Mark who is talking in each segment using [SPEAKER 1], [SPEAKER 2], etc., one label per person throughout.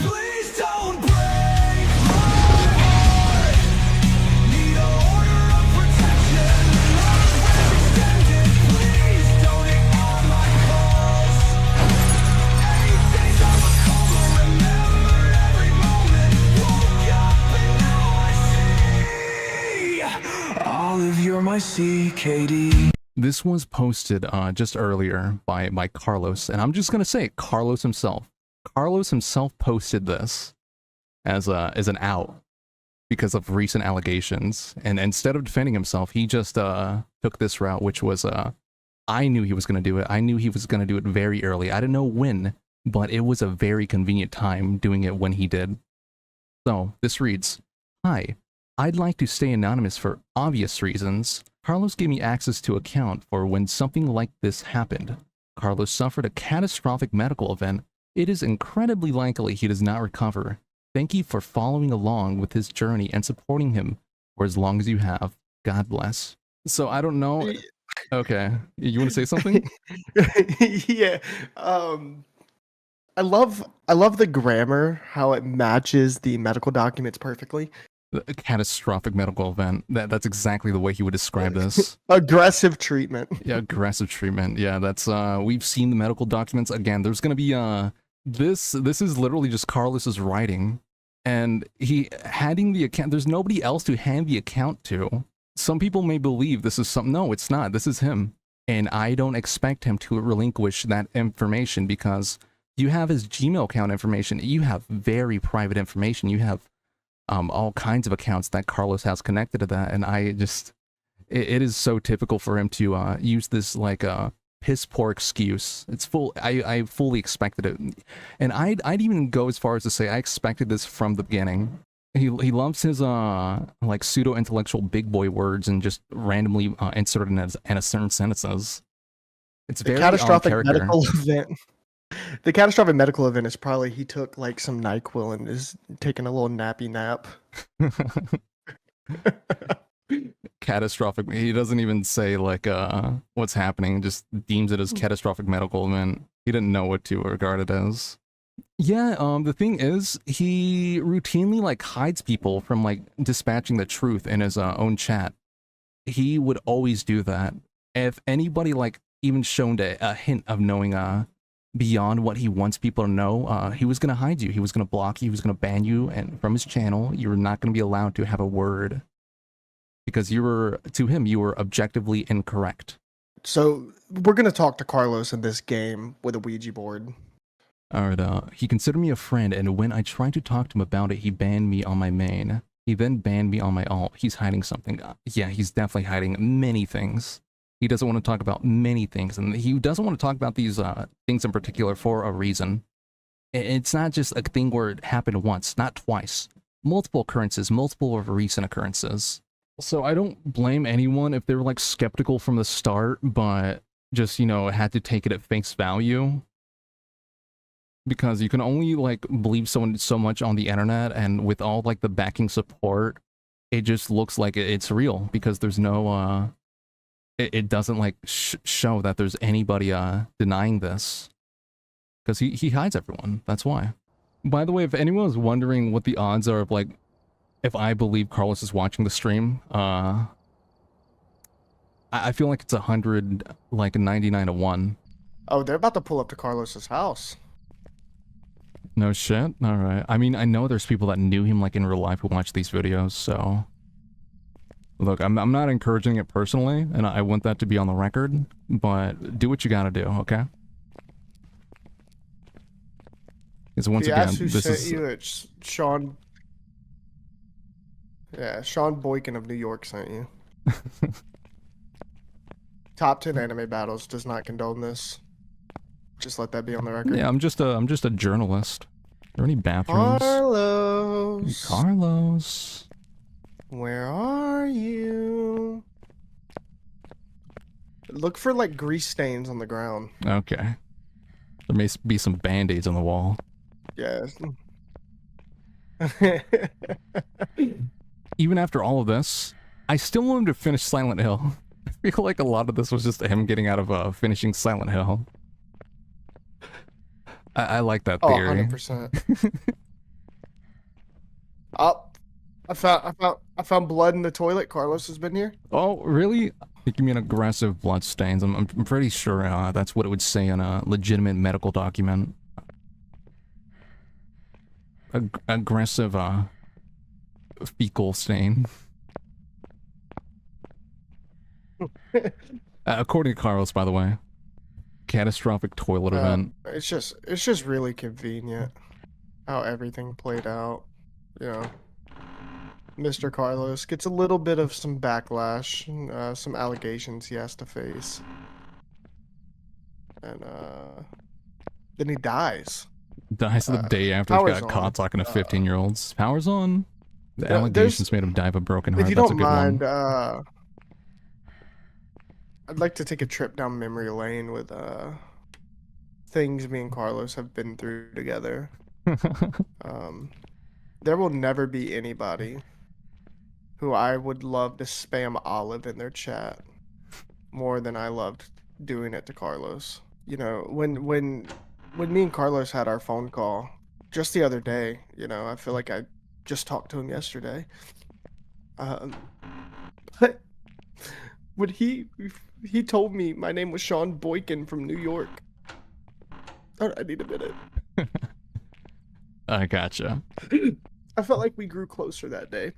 [SPEAKER 1] Please don't break my heart. Need a order of protection. Love extended. Please don't ignore my calls. 8 days of a coma. Remembered every moment. Woke up and now I see all of your my CKD.
[SPEAKER 2] This was posted just earlier by Carlos, and I'm just gonna say Carlos himself. Carlos himself posted this as an out because of recent allegations, and instead of defending himself, he just took this route, which was I knew he was gonna do it. I knew he was gonna do it very early. I didn't know when, but it was a very convenient time doing it when he did. So this reads, "Hi, I'd like to stay anonymous for obvious reasons. Carlos gave me access to account for when something like this happened. Carlos suffered a catastrophic medical event. It is incredibly likely he does not recover. Thank you for following along with his journey and supporting him for as long as you have. God bless." So I don't know. Okay, you want to say something?
[SPEAKER 3] Yeah. I love the grammar, how it matches the medical documents perfectly.
[SPEAKER 2] A catastrophic medical event. That's exactly the way he would describe this.
[SPEAKER 3] Aggressive treatment.
[SPEAKER 2] Yeah, aggressive treatment. Yeah, that's we've seen the medical documents. Again, there's gonna be this is literally just Carlos's writing, and he handing the account. There's nobody else to hand the account to. Some people may believe this is something. No, it's not. This is him, and I don't expect him to relinquish that information because you have his Gmail account information. You have very private information. You have all kinds of accounts that Carlos has connected to that, and I just, it is so typical for him to use this like piss poor excuse. It's full. I fully expected it, and I'd even go as far as to say I expected this from the beginning. He loves his like pseudo intellectual big boy words and just randomly inserted in a certain sentences. It's very
[SPEAKER 3] catastrophic
[SPEAKER 2] on character.
[SPEAKER 3] medical event. The catastrophic medical event is probably he took like some NyQuil and is taking a little nappy nap.
[SPEAKER 2] Catastrophic. He doesn't even say like what's happening, just deems it as catastrophic medical event. He didn't know what to regard it as. Yeah, the thing is, he routinely like hides people from like dispatching the truth in his own chat. He would always do that. If anybody like even shown a hint of knowing beyond what he wants people to know, he was gonna hide you. He was gonna block you. He was gonna ban you, and from his channel, you were not gonna be allowed to have a word because you were, to him, you were objectively incorrect.
[SPEAKER 3] So we're gonna talk to Carlos in this game with a Ouija board.
[SPEAKER 2] All right. He considered me a friend, and when I tried to talk to him about it, he banned me on my main. He then banned me on my alt. He's hiding something. Yeah, he's definitely hiding many things. He doesn't want to talk about many things, and he doesn't want to talk about these things in particular for a reason. It's not just a thing where it happened once, not twice. Multiple occurrences, multiple recent occurrences. So I don't blame anyone if they were like skeptical from the start, but just, you know, had to take it at face value. Because you can only like believe someone so much on the internet, and with all like the backing support, it just looks like it's real because there's no it doesn't like show that there's anybody denying this, because he hides everyone. That's why. By the way, if anyone was wondering what the odds are of like if I believe Carlos is watching the stream, I feel like it's 100, like 99 to 1.
[SPEAKER 3] Oh, they're about to pull up to Carlos's house.
[SPEAKER 2] No shit. All right. I mean, I know there's people that knew him like in real life who watch these videos, so look, I'm not encouraging it personally, and I want that to be on the record, but do what you gotta do, okay? Because once again,
[SPEAKER 3] who
[SPEAKER 2] this
[SPEAKER 3] sent
[SPEAKER 2] is
[SPEAKER 3] you? It's Sean. Yeah, Sean Boykin of New York sent you. Top 10 anime battles does not condone this. Just let that be on the record.
[SPEAKER 2] yeah, I'm just a journalist. Are there any bathrooms?
[SPEAKER 3] Carlos.
[SPEAKER 2] Carlos.
[SPEAKER 3] Where are you? Look for like grease stains on the ground.
[SPEAKER 2] Okay. There may be some band-aids on the wall.
[SPEAKER 3] Yes.
[SPEAKER 2] Even after all of this, I still want him to finish Silent Hill. I feel like a lot of this was just him getting out of finishing Silent Hill. I like that
[SPEAKER 3] Oh,
[SPEAKER 2] theory.
[SPEAKER 3] 100%. Oh, I found blood in the toilet. Carlos has been here.
[SPEAKER 2] Oh, really? I think you mean aggressive blood stains. I'm pretty sure that's what it would say on a legitimate medical document. Aggressive fecal stain. According to Carlos, by the way. Catastrophic toilet event.
[SPEAKER 3] It's just really convenient how everything played out. You know, Mr. Carlos gets a little bit of some backlash, some allegations he has to face, and then he dies.
[SPEAKER 2] Dies the day after he
[SPEAKER 3] Power's
[SPEAKER 2] got
[SPEAKER 3] on.
[SPEAKER 2] caught talking to 15-year-olds. Power's on. The
[SPEAKER 3] Yeah,
[SPEAKER 2] allegations made him die of a broken heart.
[SPEAKER 3] If you
[SPEAKER 2] That's a
[SPEAKER 3] don't
[SPEAKER 2] good
[SPEAKER 3] mind,
[SPEAKER 2] one.
[SPEAKER 3] I'd like to take a trip down memory lane with things me and Carlos have been through together. There will never be anybody who I would love to spam Olive in their chat more than I loved doing it to Carlos. You know, when me and Carlos had our phone call just the other day, you know, I feel like I just talked to him yesterday. But when he told me my name was Sean Boykin from New York. Oh, I need a minute.
[SPEAKER 2] I gotcha.
[SPEAKER 3] I felt like we grew closer that day.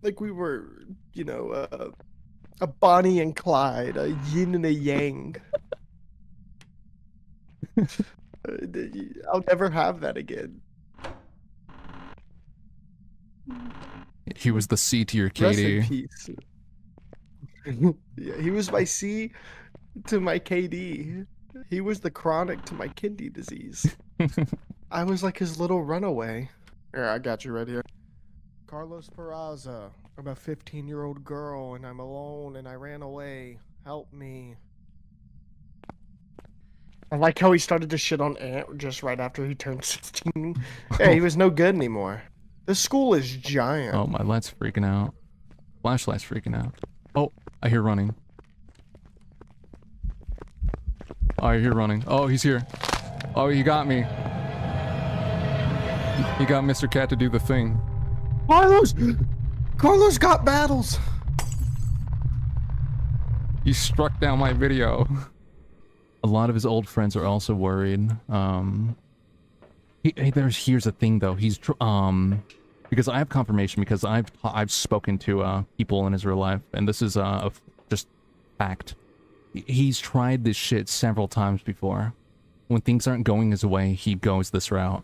[SPEAKER 3] Like we were, you know, a Bonnie and Clyde, a yin and a yang. I'll never have that again.
[SPEAKER 2] He was the C to your
[SPEAKER 3] Rest in
[SPEAKER 2] KD.
[SPEAKER 3] peace. Yeah, he was my C to my KD. He was the chronic to my kidney disease. I was like his little runaway. Here, I got you right here. Carlos Peraza. I'm a 15-year-old girl and I'm alone and I ran away. Help me. I like how he started to shit on Ant just right after he turned 16. Hey, he was no good anymore. This school is giant.
[SPEAKER 2] Oh, my light's freaking out. Flashlight's freaking out. Oh, I hear running. Oh, I hear running. Oh, he's here. Oh, he got me. He got Mr. Cat to do the thing.
[SPEAKER 3] Carlos got battles.
[SPEAKER 2] He struck down my video. A lot of his old friends are also worried. Here's the thing though. Because I have confirmation because I've spoken to people in his real life, and this is just fact. He's tried this shit several times before. When things aren't going his way, he goes this route.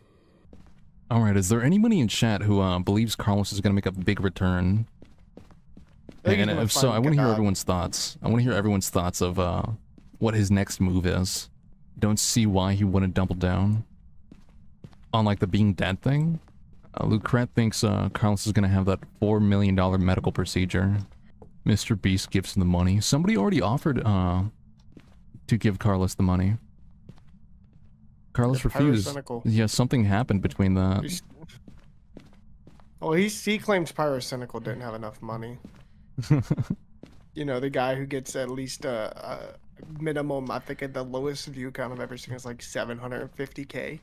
[SPEAKER 2] Alright, is there anybody in chat who believes Carlos is gonna make a big return? And if so, I want to hear everyone's thoughts. I want to hear everyone's thoughts of what his next move is. Don't see why he wouldn't double down on like the being dead thing. Lucret thinks Carlos is gonna have that $4 million medical procedure. Mr. Beast gives him the money. Somebody already offered to give Carlos the money. Carlos refused. Yeah, something happened between that.
[SPEAKER 3] Oh, he claims Pyrocynical didn't have enough money. You know, the guy who gets at least a minimum, I think at the lowest view count I've ever seen is like 750K.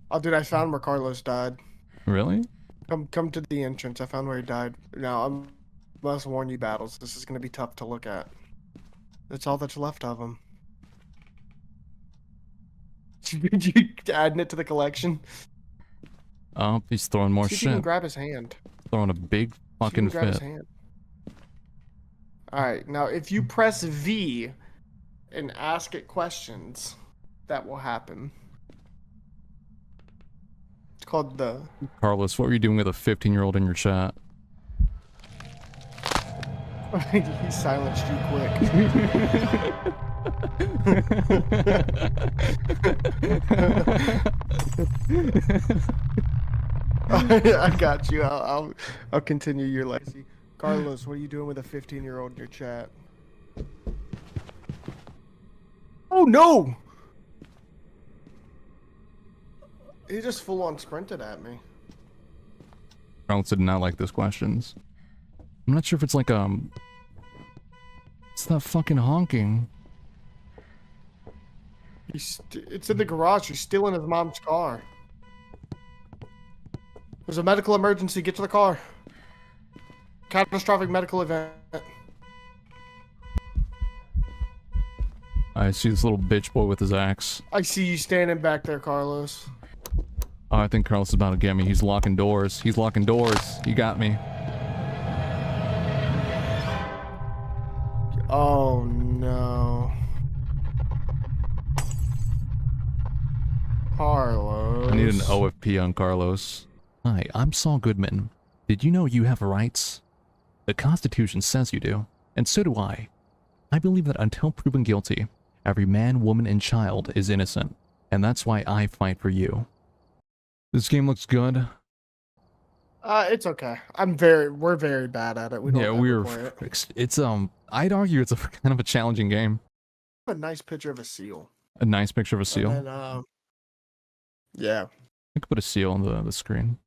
[SPEAKER 3] Oh, dude, I found where Carlos died.
[SPEAKER 2] Really?
[SPEAKER 3] Come to the entrance. I found where he died. Now, I must warn you, Battles. This is going to be tough to look at. That's all that's left of him. Did you adding it to the collection?
[SPEAKER 2] Oh, he's throwing more
[SPEAKER 3] See if you can
[SPEAKER 2] shit.
[SPEAKER 3] grab his hand.
[SPEAKER 2] Throwing a big fucking
[SPEAKER 3] Grab his
[SPEAKER 2] fit.
[SPEAKER 3] hand. Alright, now if you press V and ask it questions, that will happen. It's called the...
[SPEAKER 2] Carlos, what were you doing with a 15-year-old in your chat?
[SPEAKER 3] He silenced you quick. I got you. I'll continue your legacy. Carlos, what are you doing with a 15-year-old in your chat? Oh no! He just full on sprinted at me.
[SPEAKER 2] Carlos did not like those questions. I'm not sure if it's like it's that fucking honking.
[SPEAKER 3] It's in the garage. He's stealing his mom's car. There's a medical emergency. Get to the car. Catastrophic medical event.
[SPEAKER 2] I see this little bitch boy with his axe.
[SPEAKER 3] I see you standing back there, Carlos.
[SPEAKER 2] Oh, I think Carlos is about to get me. He's locking doors. He's locking doors. He got me.
[SPEAKER 3] Oh no. Carlos.
[SPEAKER 2] I need an OFP on Carlos. Hi, I'm Saul Goodman. Did you know you have rights? The Constitution says you do, and so do I. I believe that until proven guilty, every man, woman, and child is innocent, and that's why I fight for you. This game looks good.
[SPEAKER 3] It's okay. We're very bad at it. We don't ever play it.
[SPEAKER 2] It's I'd argue it's a kind of a challenging game.
[SPEAKER 3] A nice picture of a seal.
[SPEAKER 2] A nice picture of a seal.
[SPEAKER 3] And then, yeah.
[SPEAKER 2] I could put a seal on the screen.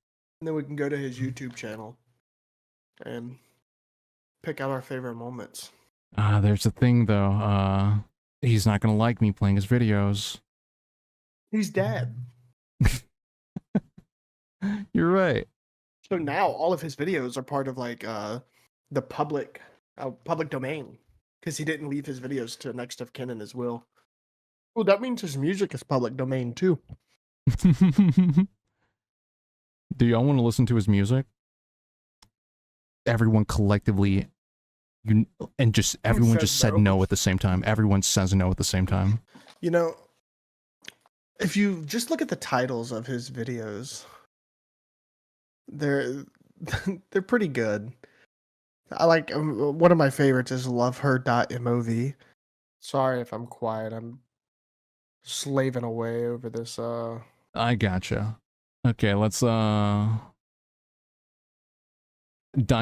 [SPEAKER 3] And then we can go to his YouTube channel and pick out our favorite moments.
[SPEAKER 2] There's a thing though. He's not gonna like me playing his videos.
[SPEAKER 3] He's dead.
[SPEAKER 2] You're right.
[SPEAKER 3] So now all of his videos are part of like the public domain because he didn't leave his videos to next of kin in his will. Oh, that means his music is public domain too.
[SPEAKER 2] Do y'all want to listen to his music? Everyone collectively, everyone just said no at the same time. Everyone says no at the same time.
[SPEAKER 3] You know, if you just look at the titles of his videos, they're pretty good. I like one of my favorites is loveher.mov. Sorry if I'm quiet. I'm slaving away over this.
[SPEAKER 2] I gotcha. Okay, let's Dying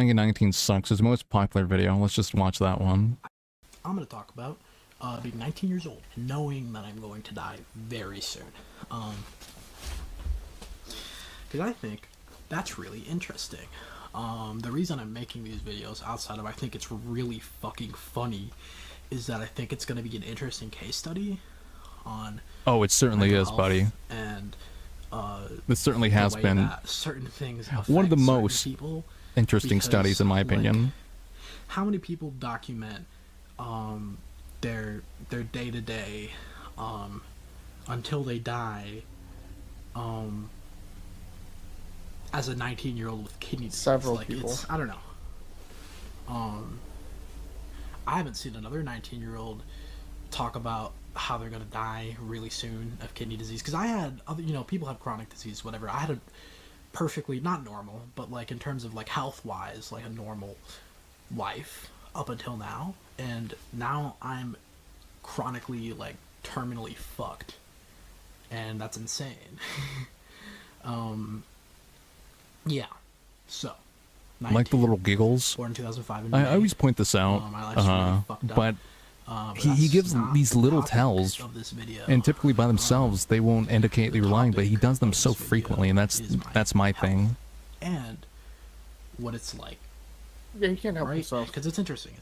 [SPEAKER 2] in 19 Sucks, his most popular video. Let's just watch that one.
[SPEAKER 4] I'm going to talk about being 19 years old and knowing that I'm going to die very soon. Because I think that's really interesting. The reason I'm making these videos outside of I think it's really fucking funny is that I think it's going to be an interesting case study on
[SPEAKER 2] Oh, it certainly is, buddy.
[SPEAKER 4] And
[SPEAKER 2] this certainly has been
[SPEAKER 4] certain things
[SPEAKER 2] one of the
[SPEAKER 4] affect certain
[SPEAKER 2] most
[SPEAKER 4] people.
[SPEAKER 2] interesting
[SPEAKER 4] Because,
[SPEAKER 2] studies in my
[SPEAKER 4] like,
[SPEAKER 2] opinion.
[SPEAKER 4] How many people document their day to day until they die as a 19-year-old with kidney disease?
[SPEAKER 3] Several
[SPEAKER 4] like,
[SPEAKER 3] people.
[SPEAKER 4] I don't know. I haven't seen another 19-year-old talk about how they're gonna die really soon of kidney disease. Because I had other, people have chronic disease, whatever. I had a perfectly not normal, but like in terms of like health wise, like a normal life up until now, and now I'm chronically like terminally fucked, and that's insane. Yeah. So.
[SPEAKER 2] I like the little giggles.
[SPEAKER 4] Born in 2005.
[SPEAKER 2] I always point this out,
[SPEAKER 4] my life's really fucked up.
[SPEAKER 2] but he gives these little tells, and typically by themselves they won't indicate that you're lying, but he does them so frequently, and that's my thing.
[SPEAKER 4] And what it's like.
[SPEAKER 3] Yeah, he can't help
[SPEAKER 4] Right,
[SPEAKER 3] himself.
[SPEAKER 4] because it's interesting.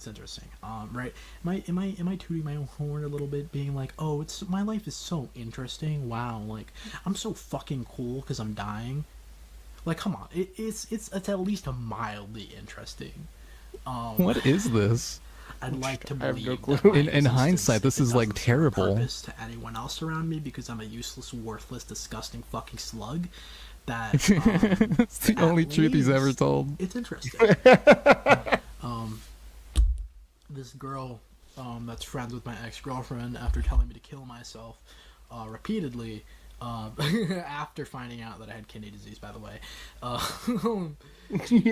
[SPEAKER 4] Right? Am I tooting my own horn a little bit, being like, oh, my life is so interesting. Wow, like I'm so fucking cool because I'm dying. Like, come on, it's at least a mildly interesting.
[SPEAKER 2] What is this?
[SPEAKER 4] I'd like to
[SPEAKER 3] I have no
[SPEAKER 4] believe
[SPEAKER 3] clue.
[SPEAKER 4] that my
[SPEAKER 2] In hindsight, this
[SPEAKER 4] existence
[SPEAKER 2] is like
[SPEAKER 4] doesn't serve a
[SPEAKER 2] terrible.
[SPEAKER 4] purpose to anyone else around me because I'm a useless, worthless, disgusting fucking slug. That
[SPEAKER 2] It's the
[SPEAKER 4] at
[SPEAKER 2] only truth he's ever
[SPEAKER 4] least
[SPEAKER 2] told.
[SPEAKER 4] It's interesting. This girl that's friends with my ex-girlfriend, after telling me to kill myself repeatedly, after finding out that I had kidney disease, by the way,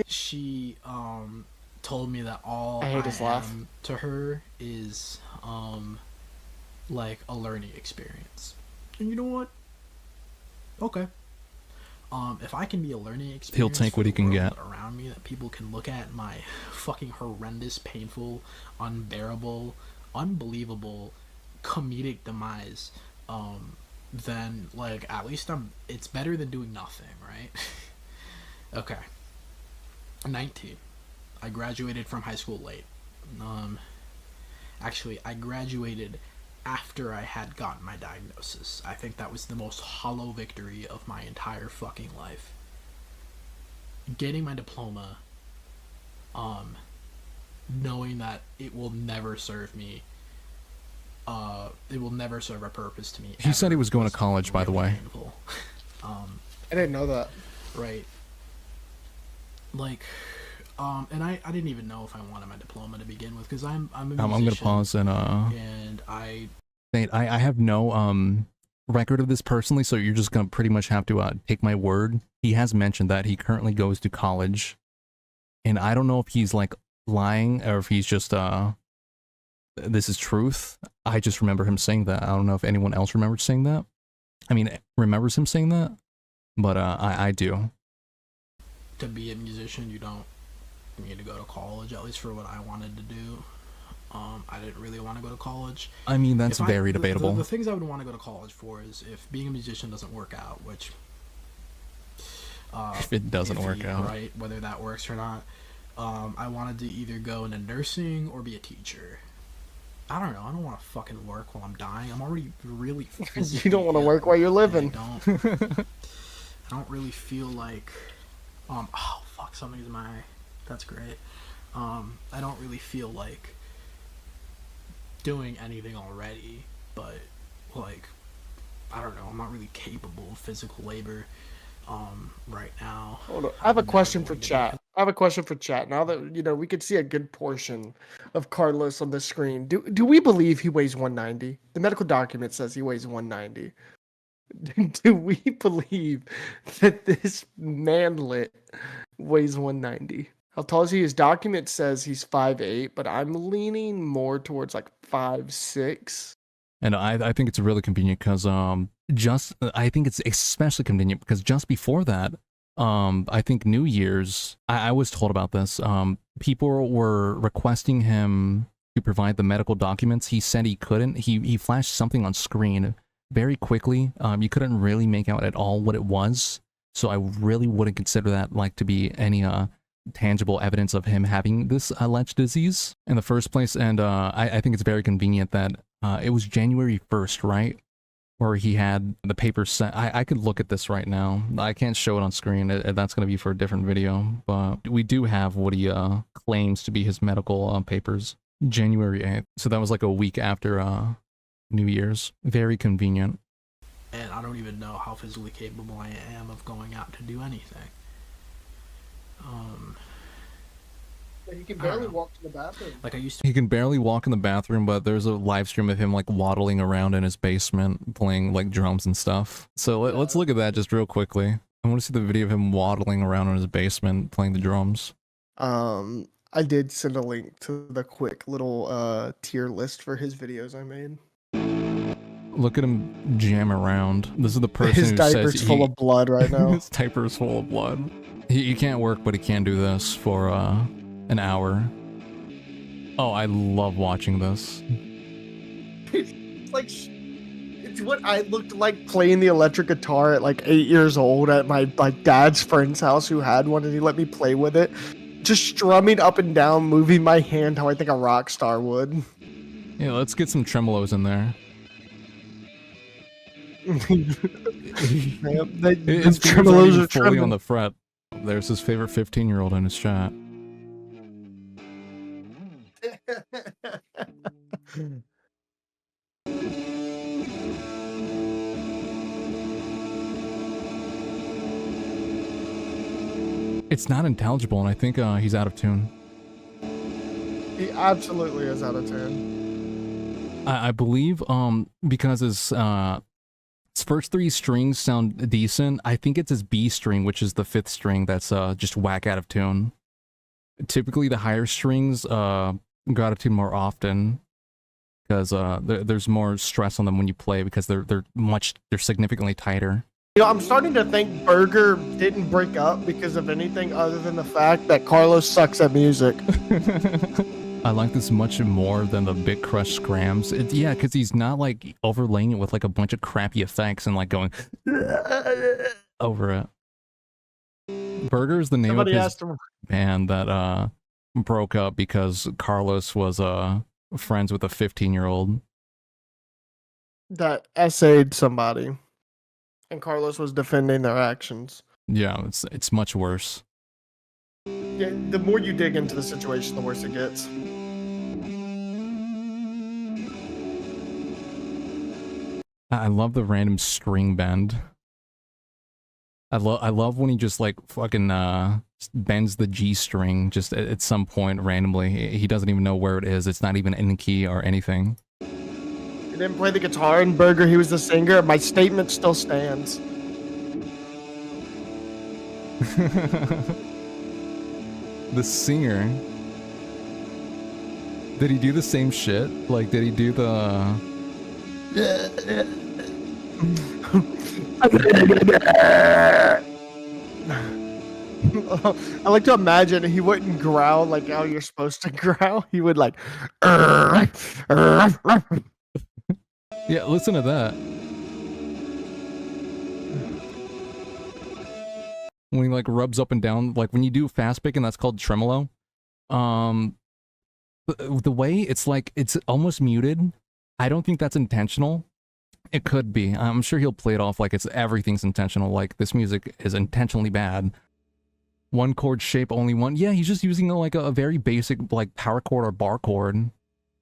[SPEAKER 4] she told me that all
[SPEAKER 3] I hate his laugh.
[SPEAKER 4] am to her is like a learning experience. And you know what? Okay. If I can be a learning experience,
[SPEAKER 2] He'll take
[SPEAKER 4] for
[SPEAKER 2] what he
[SPEAKER 4] the
[SPEAKER 2] can
[SPEAKER 4] world
[SPEAKER 2] get.
[SPEAKER 4] around me, that people can look at my fucking horrendous, painful, unbearable, unbelievable, comedic demise, then like at least it's better than doing nothing, right? Okay. 19. I graduated from high school late. Actually, I graduated after I had gotten my diagnosis. I think that was the most hollow victory of my entire fucking life. Getting my diploma, knowing that it will never serve me, it will never serve a purpose to me.
[SPEAKER 2] He said he
[SPEAKER 4] ever,
[SPEAKER 2] was going to college, by the
[SPEAKER 4] really
[SPEAKER 2] way.
[SPEAKER 4] painful.
[SPEAKER 3] I didn't know that.
[SPEAKER 4] Right. Like, and I didn't even know if I wanted my diploma to begin with, because I'm a musician,
[SPEAKER 2] I'm gonna pause and
[SPEAKER 4] and I
[SPEAKER 2] I have no record of this personally, so you're just gonna pretty much have to take my word. He has mentioned that he currently goes to college, and I don't know if he's like lying or if he's just this is truth. I just remember him saying that. I don't know if anyone else remembers saying that. I mean, remembers him saying that, but I do.
[SPEAKER 4] to be a musician, you don't need to go to college, at least for what I wanted to do. I didn't really want to go to college.
[SPEAKER 2] I mean, that's very
[SPEAKER 4] the
[SPEAKER 2] debatable.
[SPEAKER 4] The things I would want to go to college for is if being a musician doesn't work out, which
[SPEAKER 2] If it doesn't work out.
[SPEAKER 4] right, whether that works or not. I wanted to either go into nursing or be a teacher. I don't know. I don't want to fucking work while I'm dying. I'm already really
[SPEAKER 3] You don't want to work while you're living.
[SPEAKER 4] I don't really feel like oh fuck, something's in my eye. That's great. I don't really feel like doing anything already, but like I don't know, I'm not really capable of physical labor right now.
[SPEAKER 3] Hold on. I have a
[SPEAKER 4] I'm
[SPEAKER 3] question
[SPEAKER 4] never
[SPEAKER 3] for
[SPEAKER 4] going to be.
[SPEAKER 3] chat. I have a question for chat. Now that we could see a good portion of Carlos on the screen. Do we believe he weighs 190? The medical document says he weighs 190. Do we believe that this manlet weighs 190? How tall is he? His document says he's 5'8", but I'm leaning more towards like 5'6".
[SPEAKER 2] And I think it's really convenient because I think it's especially convenient because just before that, I think New Year's, I was told about this. People were requesting him to provide the medical documents. He said he couldn't. He flashed something on screen very quickly. You couldn't really make out at all what it was. So I really wouldn't consider that like to be any tangible evidence of him having this alleged disease in the first place. And I think it's very convenient that it was January 1st, right? Where he had the papers sent. I could look at this right now. I can't show it on screen. That's going to be for a different video. But we do have what he claims to be his medical papers. January 8th. So that was like a week after New Year's. Very convenient.
[SPEAKER 4] And I don't even know how physically capable I am of going out to do anything.
[SPEAKER 3] He can
[SPEAKER 4] I don't
[SPEAKER 3] barely
[SPEAKER 4] know.
[SPEAKER 3] walk to the bathroom.
[SPEAKER 4] Like I used to
[SPEAKER 2] He can barely walk in the bathroom, but there's a live stream of him like waddling around in his basement playing like drums and stuff. So let's look at that just real quickly. I want to see the video of him waddling around in his basement playing the drums.
[SPEAKER 3] I did send a link to the quick little tier list for his videos I made.
[SPEAKER 2] Look at him jam around. This is the person
[SPEAKER 3] His
[SPEAKER 2] who
[SPEAKER 3] diaper's
[SPEAKER 2] says
[SPEAKER 3] full of blood right now.
[SPEAKER 2] his diaper's full of blood. He can't work, but he can do this for an hour. Oh, I love watching this.
[SPEAKER 3] It's like it's what I looked like playing the electric guitar at like 8 years old at my dad's friend's house who had one, and he let me play with it, just strumming up and down, moving my hand how I think a rock star would.
[SPEAKER 2] Yeah, let's get some tremolos in there.
[SPEAKER 3] The
[SPEAKER 2] His fingers aren't
[SPEAKER 3] tremolos
[SPEAKER 2] even
[SPEAKER 3] are
[SPEAKER 2] fully on
[SPEAKER 3] trembling.
[SPEAKER 2] the fret. There's his favorite 15-year-old in his chat. It's not intelligible, and I think he's out of tune.
[SPEAKER 3] He absolutely is out of tune.
[SPEAKER 2] I believe because his first three strings sound decent. I think it's his B string, which is the fifth string, that's just whack out of tune. Typically, the higher strings go out of tune more often because there's more stress on them when you play because they're significantly tighter.
[SPEAKER 3] You know, I'm starting to think Burger didn't break up because of anything other than the fact that Carlos sucks at music.
[SPEAKER 2] I like this much more than the Big Crush Scrams. Yeah, because he's not like overlaying it with like a bunch of crappy effects and like going over it. Burger is the name
[SPEAKER 3] Somebody
[SPEAKER 2] of his
[SPEAKER 3] asked him.
[SPEAKER 2] band that broke up because Carlos was friends with a 15-year-old.
[SPEAKER 3] that essayed somebody, and Carlos was defending their actions.
[SPEAKER 2] Yeah, it's much worse.
[SPEAKER 3] Yeah, the more you dig into the situation, the worse it gets.
[SPEAKER 2] I love the random string bend. I love when he just like fucking bends the G string just at some point randomly. He doesn't even know where it is. It's not even in key or anything.
[SPEAKER 3] He didn't play the guitar in Burger. He was the singer. My statement still stands.
[SPEAKER 2] The singer. Did he do the same shit? Like, did he do the?
[SPEAKER 3] I like to imagine he wouldn't growl like how you're supposed to growl. He would like.
[SPEAKER 2] Yeah, listen to that. When he like rubs up and down, like when you do fast picking, that's called tremolo. The way it's like it's almost muted. I don't think that's intentional. It could be. I'm sure he'll play it off like it's everything's intentional. Like this music is intentionally bad. One chord shape, only one. Yeah, he's just using like a very basic like power chord or bar chord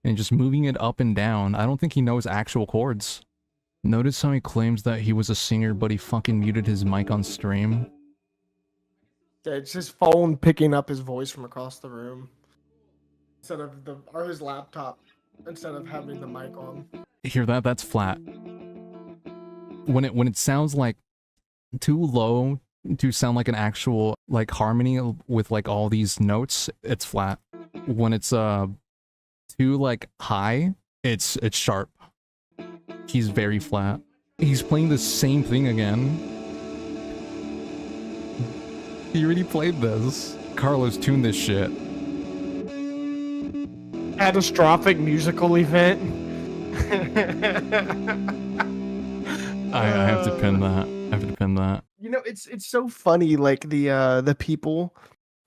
[SPEAKER 2] and just moving it up and down. I don't think he knows actual chords. Notice how he claims that he was a singer, but he fucking muted his mic on stream.
[SPEAKER 3] Yeah, it's his phone picking up his voice from across the room instead of or his laptop instead of having the mic on.
[SPEAKER 2] Hear that? That's flat. When it sounds like too low to sound like an actual like harmony with like all these notes, it's flat. When it's too like high, it's sharp. He's very flat. He's playing the same thing again. He already played this. Carlos tuned this shit.
[SPEAKER 3] Catastrophic musical event.
[SPEAKER 2] I have to pin that. I have to pin that.
[SPEAKER 3] You know, it's so funny. Like the people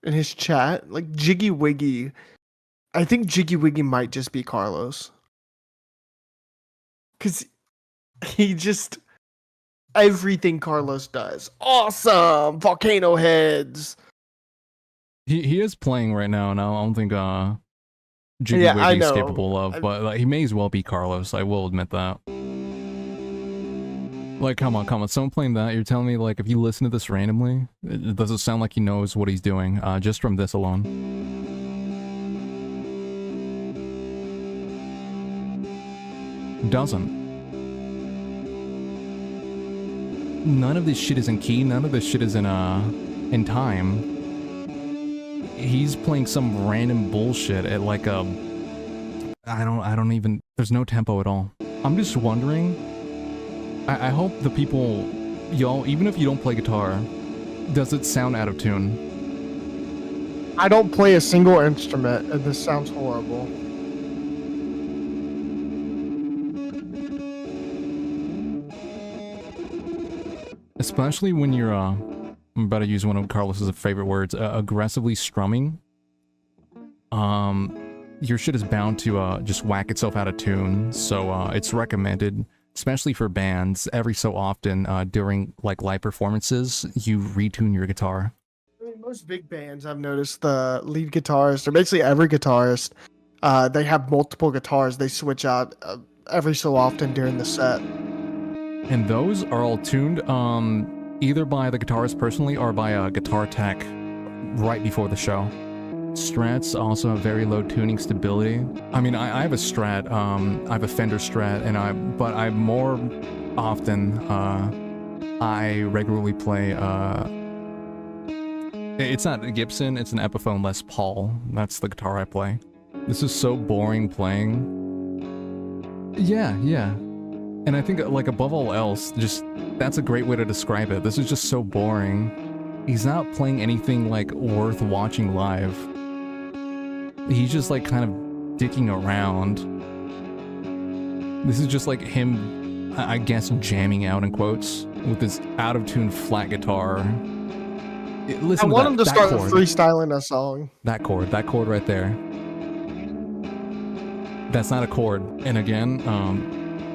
[SPEAKER 3] in his chat, like Jiggy Wiggy. I think Jiggy Wiggy might just be Carlos, cause he just everything Carlos does. Awesome volcano heads.
[SPEAKER 2] He is playing right now, and I don't think Jiggy
[SPEAKER 3] Yeah, I
[SPEAKER 2] Wiggy's
[SPEAKER 3] know.
[SPEAKER 2] capable of, but like, he may as well be Carlos. I will admit that. Like, come on. Someone playing that, you're telling me, like, if you listen to this randomly, it doesn't sound like he knows what he's doing, just from this alone. Doesn't. None of this shit is in key, none of this shit is in time. He's playing some random bullshit at like a... I don't even... There's no tempo at all. I'm just wondering... I hope the people, y'all, even if you don't play guitar, does it sound out of tune?
[SPEAKER 3] I don't play a single instrument, and this sounds horrible.
[SPEAKER 2] Especially when you're, I'm about to use one of Carlos's favorite words, aggressively strumming. Your shit is bound to, just whack itself out of tune, so, it's recommended, especially for bands, every so often, during, like, live performances, you retune your guitar.
[SPEAKER 3] I mean, most big bands, I've noticed the lead guitarist, or basically every guitarist, they have multiple guitars they switch out every so often during the set.
[SPEAKER 2] And those are all tuned, either by the guitarist personally or by a guitar tech right before the show. Strats also have very low tuning stability. I mean, I have a Strat, I have a Fender Strat, but I more often, I regularly play, it's not a Gibson, it's an Epiphone Les Paul. That's the guitar I play. This is so boring playing. Yeah. And I think, like, above all else, just, that's a great way to describe it. This is just so boring. He's not playing anything, like, worth watching live. He's just, like, kind of dicking around. This is just, like, him, I guess, jamming out, in quotes, with this out-of-tune flat guitar. Listen
[SPEAKER 3] I
[SPEAKER 2] to
[SPEAKER 3] want him to
[SPEAKER 2] that
[SPEAKER 3] start
[SPEAKER 2] chord.
[SPEAKER 3] freestyling a song.
[SPEAKER 2] That chord right there. That's not a chord. And again,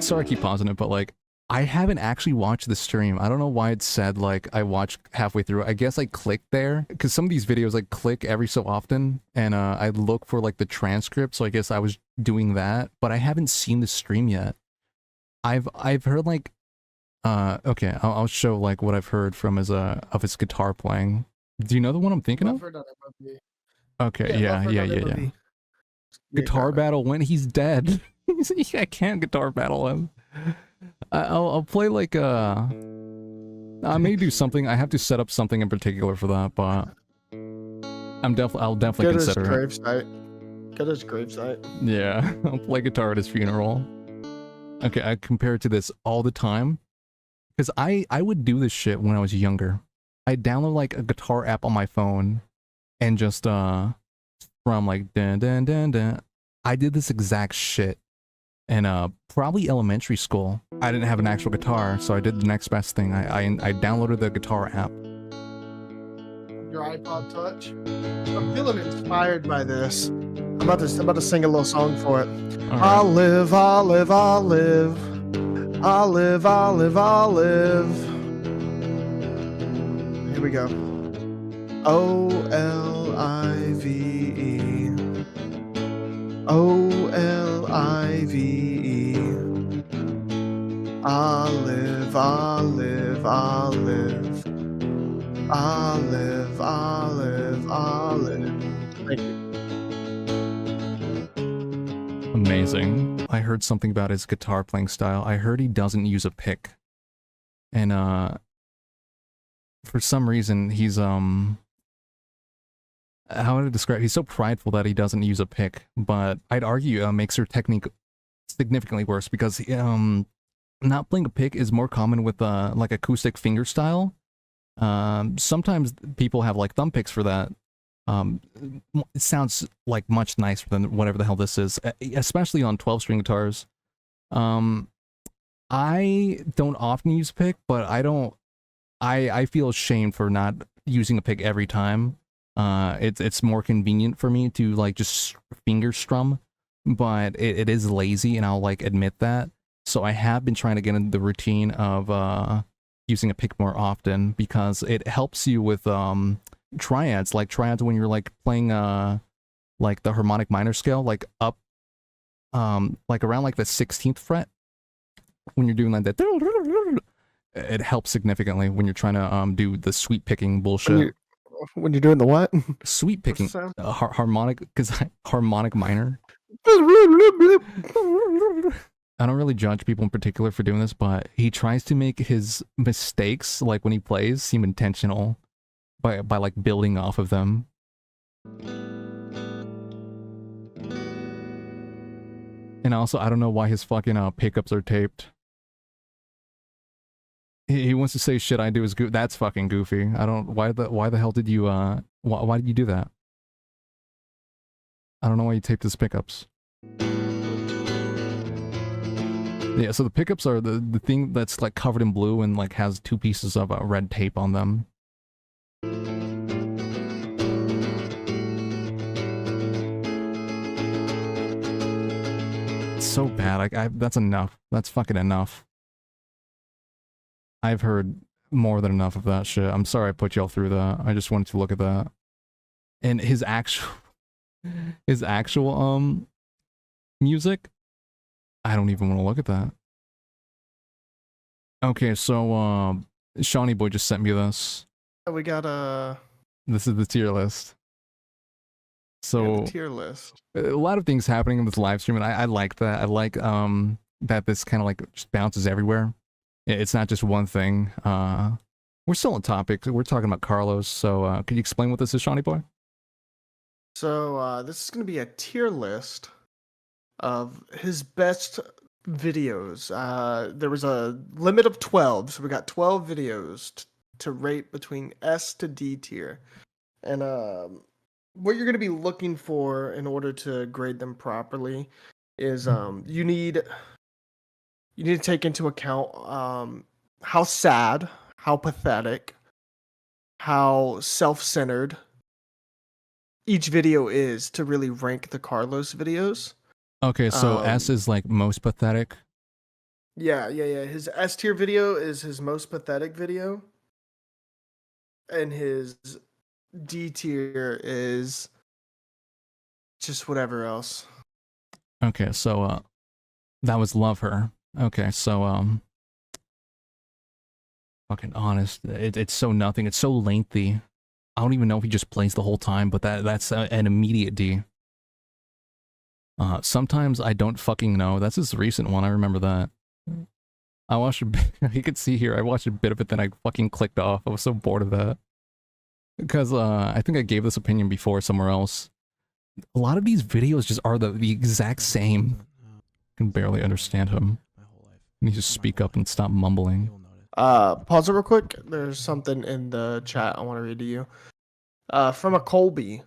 [SPEAKER 2] sorry I keep pausing it, but like I haven't actually watched the stream. I don't know why it said like I watched halfway through. I guess I clicked there because some of these videos I click every so often and I look for like the transcript. So I guess I was doing that, but I haven't seen the stream yet. I've heard like okay, I'll show like what I've heard from his of his guitar playing. Do you know the one I'm thinking of? Okay, yeah. Guitar battle when he's dead. I can't guitar battle him. I'll play like I may do something. I have to set up something in particular for that, but I'll definitely consider it.
[SPEAKER 3] Gravesite. Go to his gravesite.
[SPEAKER 2] Yeah, I'll play guitar at his funeral. Okay, I compare it to this all the time because I would do this shit when I was younger. I'd download like a guitar app on my phone and just from like dun dun dun dun. I did this exact shit in probably elementary school. I didn't have an actual guitar, so I did the next best thing. I downloaded the guitar app.
[SPEAKER 3] Your iPod Touch. I'm feeling inspired by this. I'm about to sing a little song for it.
[SPEAKER 2] All right.
[SPEAKER 3] I'll live, I'll live, I'll live. I'll live, I'll live, I'll live. Here we go. O-L-I-V-E. O-L-I-V-E. I'll live, I'll live, I'll live. I'll live, I'll live, I'll live. Thank you.
[SPEAKER 2] Amazing. I heard something about his guitar playing style. I heard he doesn't use a pick. And for some reason he's how would I describe, he's so prideful that he doesn't use a pick, but I'd argue makes her technique significantly worse because not playing a pick is more common with like acoustic finger style. Sometimes people have like thumb picks for that. It sounds like much nicer than whatever the hell this is, especially on 12-string guitars. I don't often use pick, but I feel ashamed for not using a pick every time. It's more convenient for me to like just finger strum, but it is lazy, and I'll like admit that. So I have been trying to get into the routine of using a pick more often because it helps you with triads, like triads when you're like playing like the harmonic minor scale, like up like around like the 16th fret when you're doing like that. It helps significantly when you're trying to do the sweep picking bullshit.
[SPEAKER 3] When you're doing the what?
[SPEAKER 2] Sweep picking,
[SPEAKER 3] sound?
[SPEAKER 2] harmonic, because harmonic minor. I don't really judge people in particular for doing this, but he tries to make his mistakes, like when he plays, seem intentional by like building off of them. And also, I don't know why his fucking pickups are taped. He wants to say shit I do is goofy. That's fucking goofy. I don't. Why the hell did you why did you do that? I don't know why you taped his pickups. Yeah, so the pickups are the thing that's like covered in blue and like has two pieces of red tape on them. It's so bad. That's enough. That's fucking enough. I've heard more than enough of that shit. I'm sorry I put y'all through that. I just wanted to look at that. And his actual music, I don't even want to look at that. Okay, so Shawnee Boy just sent me this.
[SPEAKER 3] We got
[SPEAKER 2] This is the tier list. So
[SPEAKER 3] the tier list.
[SPEAKER 2] a lot of things happening in this live stream, and I like that. I like that this kind of like just bounces everywhere. It's not just one thing. We're still on topic. We're talking about Carlos. So can you explain what this is, Shawnee Boy?
[SPEAKER 3] So this is going to be a tier list of his best videos. There was a limit of 12, so we got 12 videos to rate between S to D tier. And what you're going to be looking for in order to grade them properly is you need to take into account how sad, how pathetic, how self-centered each video is to really rank the Carlos videos.
[SPEAKER 2] Okay, so S is like most pathetic.
[SPEAKER 3] Yeah, yeah, yeah. His S tier video is his most pathetic video, and his D tier is just whatever else.
[SPEAKER 2] Okay, so that was Love Her. Okay, so fucking honest, it's so nothing. It's so lengthy. I don't even know if he just plays the whole time, but that's an immediate D. Sometimes I don't fucking know. That's his recent one. I remember that. I watched a bit, you can see here, I watched a bit of it, then I fucking clicked off. I was so bored of that. Because I think I gave this opinion before somewhere else. A lot of these videos just are the exact same. I can barely understand him. He needs to speak up and stop mumbling.
[SPEAKER 3] Pause it real quick. There's something in the chat I want to read to you. From a Colby.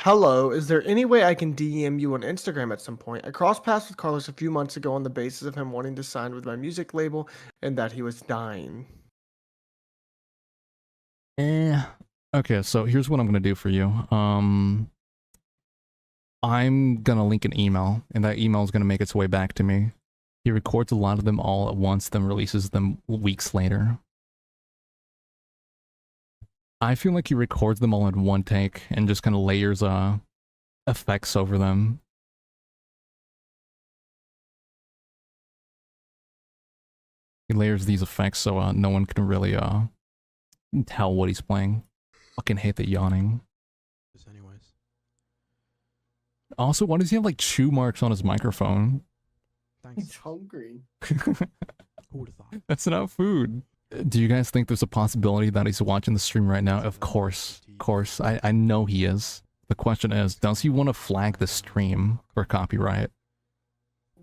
[SPEAKER 3] Hello, is there any way I can DM you on Instagram at some point? I crossed paths with Carlos a few months ago on the basis of him wanting to sign with my music label and that he was dying.
[SPEAKER 2] Okay, so here's what I'm gonna do for you. I'm gonna link an email, and that email is gonna make its way back to me. He records a lot of them all at once, then releases them weeks later. I feel like he records them all in one take and just kind of layers effects over them. He layers these effects so no one can really tell what he's playing. Fucking hate the yawning.
[SPEAKER 5] Anyways.
[SPEAKER 2] Also, why does he have like chew marks on his microphone?
[SPEAKER 3] He's
[SPEAKER 5] Thanks.
[SPEAKER 3] hungry.
[SPEAKER 5] Who would have thought?
[SPEAKER 2] That's not food. Do you guys think there's a possibility that he's watching the stream right now? Of course. Of course. I know he is. The question is, does he want to flag the stream for copyright?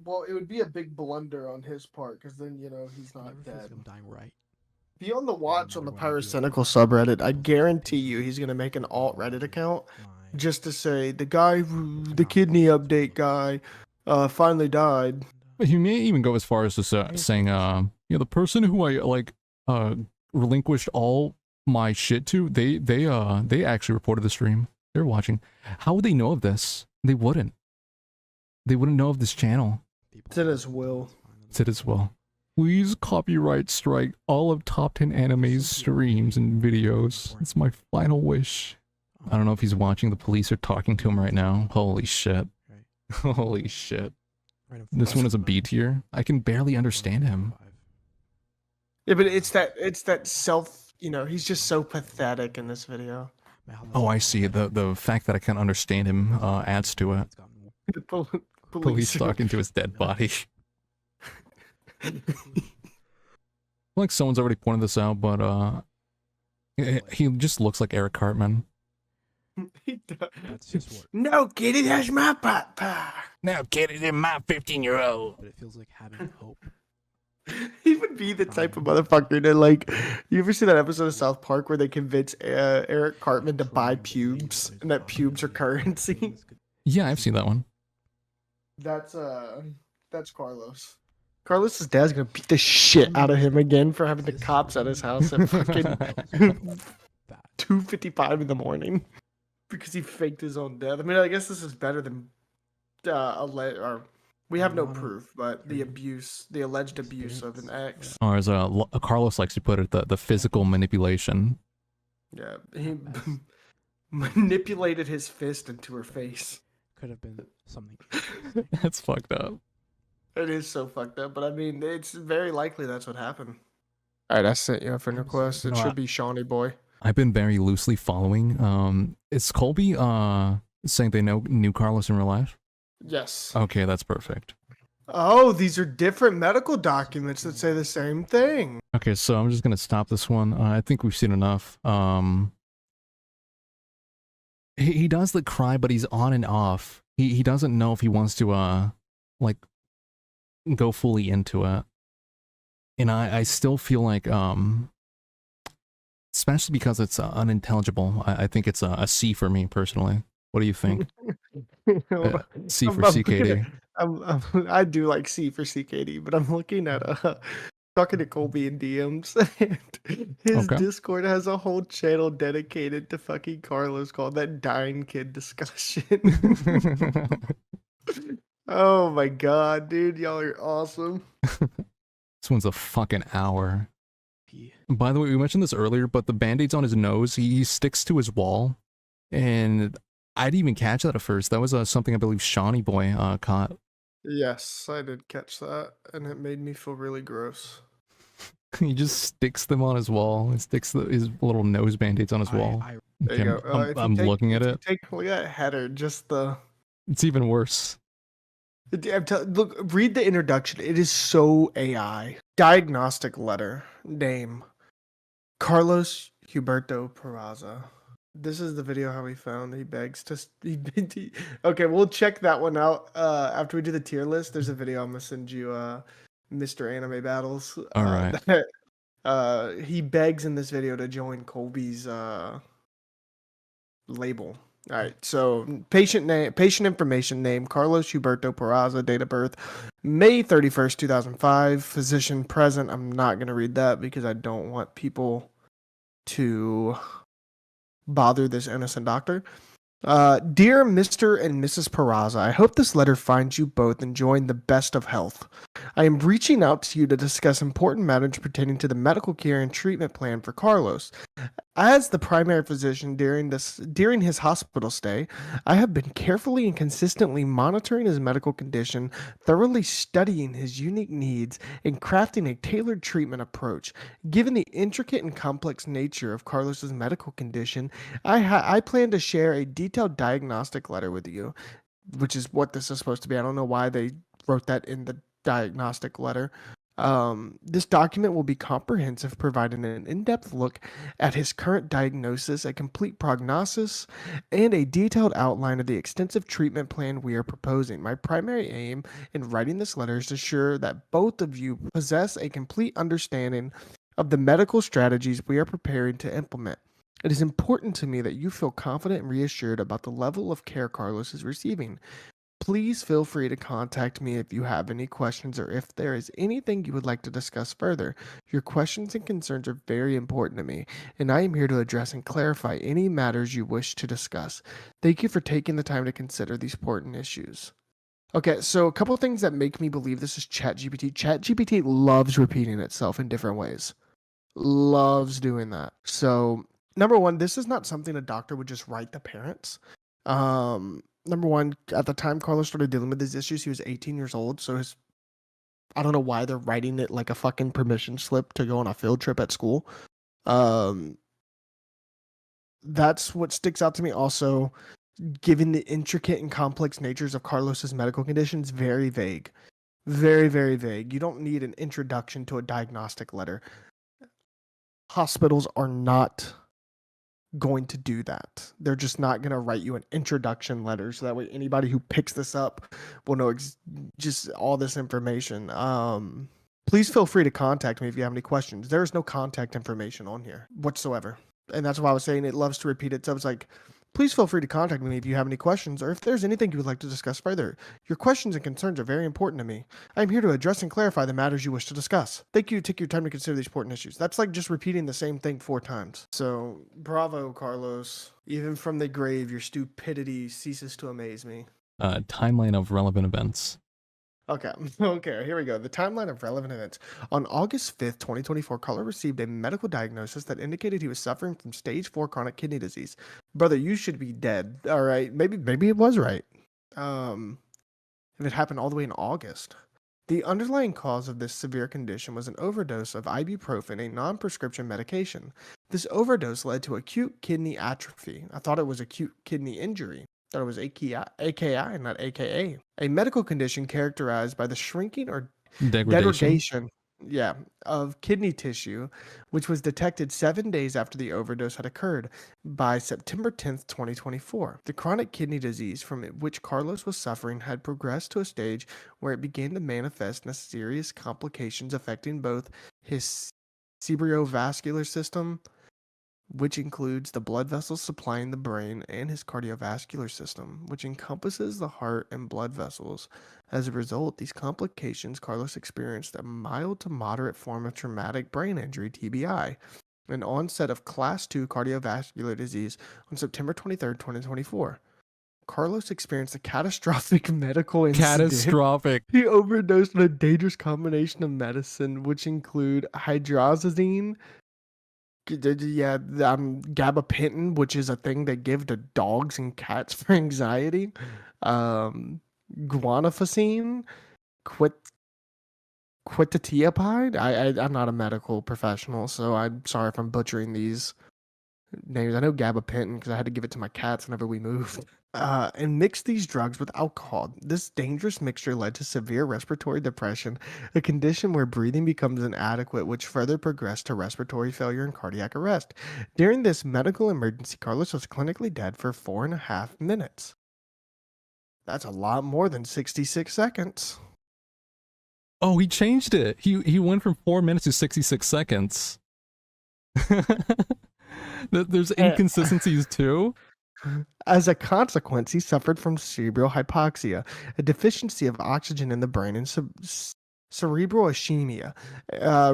[SPEAKER 3] Well, it would be a big blunder on his part, because then, you know, he's not
[SPEAKER 5] Never feels
[SPEAKER 3] dead.
[SPEAKER 5] like I'm dying right.
[SPEAKER 3] Be on the watch on the
[SPEAKER 5] Matter what I do.
[SPEAKER 3] Pyrocynical subreddit. I guarantee you he's going to make an alt Reddit account
[SPEAKER 5] My-
[SPEAKER 3] just to say, the guy, the kidney update guy, finally died.
[SPEAKER 2] He may even go as far as to saying, the person who I like relinquished all my shit to, they actually reported the stream. They're watching. How would they know of this? They wouldn't. They wouldn't know of this channel.
[SPEAKER 3] It's in his will.
[SPEAKER 2] It's it as well. Please copyright strike all of Top 10 Anime's streams and videos. It's my final wish. I don't know if he's watching. The police are talking to him right now. Holy shit. Holy shit. This one is a B tier. I can barely understand him.
[SPEAKER 3] Yeah, but it's that self, you know, he's just so pathetic in this video.
[SPEAKER 2] Oh, I see. The fact that I can't understand him adds to it.
[SPEAKER 3] The
[SPEAKER 2] Police talking to his dead body. Like someone's already pointed this out, but he just looks like Eric Cartman.
[SPEAKER 3] He does.
[SPEAKER 5] That's just what.
[SPEAKER 3] No, kitty, that's my papa.
[SPEAKER 2] Now get it in my 15-year-old.
[SPEAKER 5] But it feels like having hope.
[SPEAKER 3] He would be the type of motherfucker that, like, you ever see that episode of South Park where they convince Eric Cartman to buy pubes and that pubes are currency?
[SPEAKER 2] Yeah, I've seen that one.
[SPEAKER 3] That's Carlos. Carlos's dad's gonna beat the shit out of him again for having the cops at his house at fucking 2:55 in the morning because he faked his own death. I mean, I guess this is better than we have no proof, but the alleged abuse of an ex.
[SPEAKER 2] Or as Carlos likes to put it, the physical manipulation.
[SPEAKER 3] Yeah, he manipulated his fist into her face.
[SPEAKER 5] Could have been something.
[SPEAKER 2] That's fucked up.
[SPEAKER 3] It is so fucked up, but I mean, it's very likely that's what happened. All right, I sent you a friend request. It
[SPEAKER 2] No,
[SPEAKER 3] should be Shawnee Boy.
[SPEAKER 2] I've been very loosely following. Is Colby saying they knew Carlos in real life?
[SPEAKER 3] Yes.
[SPEAKER 2] Okay, that's perfect.
[SPEAKER 3] Oh, these are different medical documents that say the same thing.
[SPEAKER 2] Okay, so I'm just gonna stop this one. I think we've seen enough. He does like cry, but he's on and off. He doesn't know if he wants to like go fully into it. And I still feel like especially because it's unintelligible. I think it's a C for me personally. What do you think? C for CKD.
[SPEAKER 3] I do like C for CKD, but I'm looking at talking to Colby in DMs, and his
[SPEAKER 2] Okay.
[SPEAKER 3] Discord has a whole channel dedicated to fucking Carlos called that dying kid discussion. Oh my god, dude, y'all are awesome.
[SPEAKER 2] This one's a fucking hour.
[SPEAKER 5] P.
[SPEAKER 2] By the way, we mentioned this earlier, but the band-aids on his nose, he sticks to his wall. And I didn't even catch that at first. That was something I believe Shawnee Boy caught.
[SPEAKER 3] Yes, I did catch that, and it made me feel really gross.
[SPEAKER 2] He just sticks them on his wall. He sticks his little nose band-aids on his wall.
[SPEAKER 3] There you
[SPEAKER 2] Okay,
[SPEAKER 3] go. If you
[SPEAKER 2] I'm
[SPEAKER 3] take-
[SPEAKER 2] looking at
[SPEAKER 3] if you
[SPEAKER 2] it.
[SPEAKER 3] Take look at that header, just the.
[SPEAKER 2] It's even worse.
[SPEAKER 3] Look, read the introduction. It is so AI. Diagnostic letter. Name. Carlos Huberto Peraza. This is the video how he found he begs to. Okay, we'll check that one out. After we do the tier list, there's a video I'm gonna send you. Mr. Anime Battles.
[SPEAKER 2] All right.
[SPEAKER 3] He begs in this video to join Colby's label. All right, so patient name, patient information name, Carlos Huberto Peraza, date of birth, May 31st, 2005, physician present. I'm not going to read that because I don't want people to bother this innocent doctor. Dear Mr. and Mrs. Peraza, I hope this letter finds you both enjoying the best of health. I am reaching out to you to discuss important matters pertaining to the medical care and treatment plan for Carlos. As the primary physician during his hospital stay, I have been carefully and consistently monitoring his medical condition, thoroughly studying his unique needs, and crafting a tailored treatment approach. Given the intricate and complex nature of Carlos's medical condition, I plan to share a detailed diagnostic letter with you, which is what this is supposed to be. I don't know why they wrote that in the diagnostic letter. This document will be comprehensive, providing an in-depth look at his current diagnosis, a complete prognosis, and a detailed outline of the extensive treatment plan we are proposing. My primary aim in writing this letter is to ensure that both of you possess a complete understanding of the medical strategies we are preparing to implement. It is important to me that you feel confident and reassured about the level of care Carlos is receiving. Please feel free to contact me if you have any questions or if there is anything you would like to discuss further. Your questions and concerns are very important to me, and I am here to address and clarify any matters you wish to discuss. Thank you for taking the time to consider these important issues. Okay, so a couple of things that make me believe this is ChatGPT. ChatGPT loves repeating itself in different ways. Loves doing that. So, number one, this is not something a doctor would just write the parents. Number one, at the time Carlos started dealing with these issues, he was 18 years old. So I don't know why they're writing it like a fucking permission slip to go on a field trip at school. That's what sticks out to me. Also, given the intricate and complex natures of Carlos's medical conditions, very vague. Very, very vague. You don't need an introduction to a diagnostic letter. Hospitals are not going to do that. They're just not going to write you an introduction letter so that way anybody who picks this up will know just all this information. Please feel free to contact me if you have any questions. There is no contact information on here whatsoever. And that's why I was saying it loves to repeat it. So it's like, please feel free to contact me if you have any questions or if there's anything you would like to discuss further. Your questions and concerns are very important to me. I'm here to address and clarify the matters you wish to discuss. Thank you. Take your time to consider these important issues. That's like just repeating the same thing 4 times. So, bravo, Carlos. Even from the grave, your stupidity ceases to amaze me.
[SPEAKER 2] Timeline of relevant events.
[SPEAKER 3] Okay, here we go. The timeline of relevant events. On August 5th, 2024, Carlo received a medical diagnosis that indicated he was suffering from stage 4 chronic kidney disease. Brother, you should be dead. All right, maybe it was right. If it happened all the way in August. The underlying cause of this severe condition was an overdose of ibuprofen, a non-prescription medication. This overdose led to acute kidney atrophy. I thought it was acute kidney injury. Thought it was AKI, not AKA. A medical condition characterized by the shrinking or degradation of kidney tissue, which was detected 7 days after the overdose had occurred by September 10th, 2024. The chronic kidney disease from which Carlos was suffering had progressed to a stage where it began to manifest in serious complications affecting both his cerebrovascular system, which includes the blood vessels supplying the brain, and his cardiovascular system, which encompasses the heart and blood vessels. As a result, these complications, Carlos experienced a mild to moderate form of traumatic brain injury, TBI, an onset of class 2 cardiovascular disease on September 23, 2024. Carlos experienced a catastrophic medical incident.
[SPEAKER 2] Catastrophic.
[SPEAKER 3] He overdosed on a dangerous combination of medicine, which include hydrazine, gabapentin, which is a thing they give to dogs and cats for anxiety, guanfacine, quetiapine. I'm not a medical professional, so I'm sorry if I'm butchering these names. I know gabapentin because I had to give it to my cats whenever we moved. And mixed these drugs with alcohol. This dangerous mixture led to severe respiratory depression, a condition where breathing becomes inadequate, which further progressed to respiratory failure and cardiac arrest. During this medical emergency, Carlos was clinically dead for 4.5 minutes. That's a lot more than 66 seconds.
[SPEAKER 2] Oh, he changed it. He went from 4 minutes to 66 seconds. There's inconsistencies too.
[SPEAKER 3] As a consequence, he suffered from cerebral hypoxia, a deficiency of oxygen in the brain, and cerebral ischemia,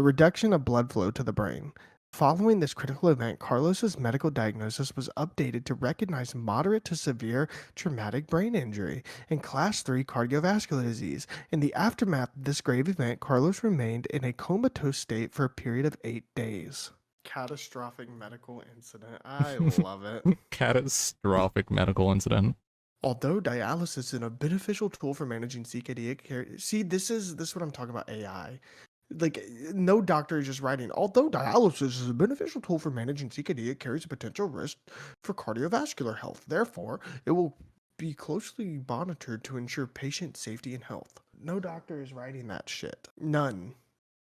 [SPEAKER 3] reduction of blood flow to the brain. Following this critical event, Carlos's medical diagnosis was updated to recognize moderate to severe traumatic brain injury and class 3 cardiovascular disease. In the aftermath of this grave event, Carlos remained in a comatose state for a period of 8 days. Catastrophic medical incident. I love it.
[SPEAKER 2] Catastrophic medical incident.
[SPEAKER 3] Although dialysis is a beneficial tool for managing CKD care, see, this is what I'm talking about. AI, like, no doctor is just writing. Although dialysis is a beneficial tool for managing CKD, it carries a potential risk for cardiovascular health. Therefore, it will be closely monitored to ensure patient safety and health. No doctor is writing that shit. None.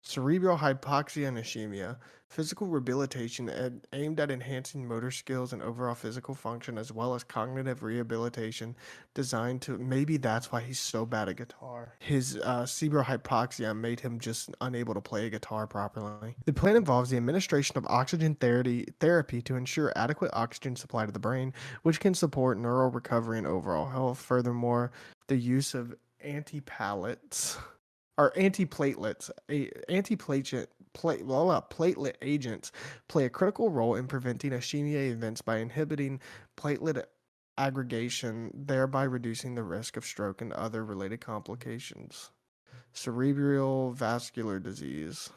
[SPEAKER 3] Cerebral hypoxia and ischemia, physical rehabilitation aimed at enhancing motor skills and overall physical function, as well as cognitive rehabilitation designed to, maybe that's why he's so bad at guitar. His cerebral hypoxia made him just unable to play a guitar properly. The plan involves the administration of oxygen therapy to ensure adequate oxygen supply to the brain, which can support neural recovery and overall health. Furthermore, the use of antiplatelet platelet agents play a critical role in preventing ischemia events by inhibiting platelet aggregation, thereby reducing the risk of stroke and other related complications. Cerebral vascular disease.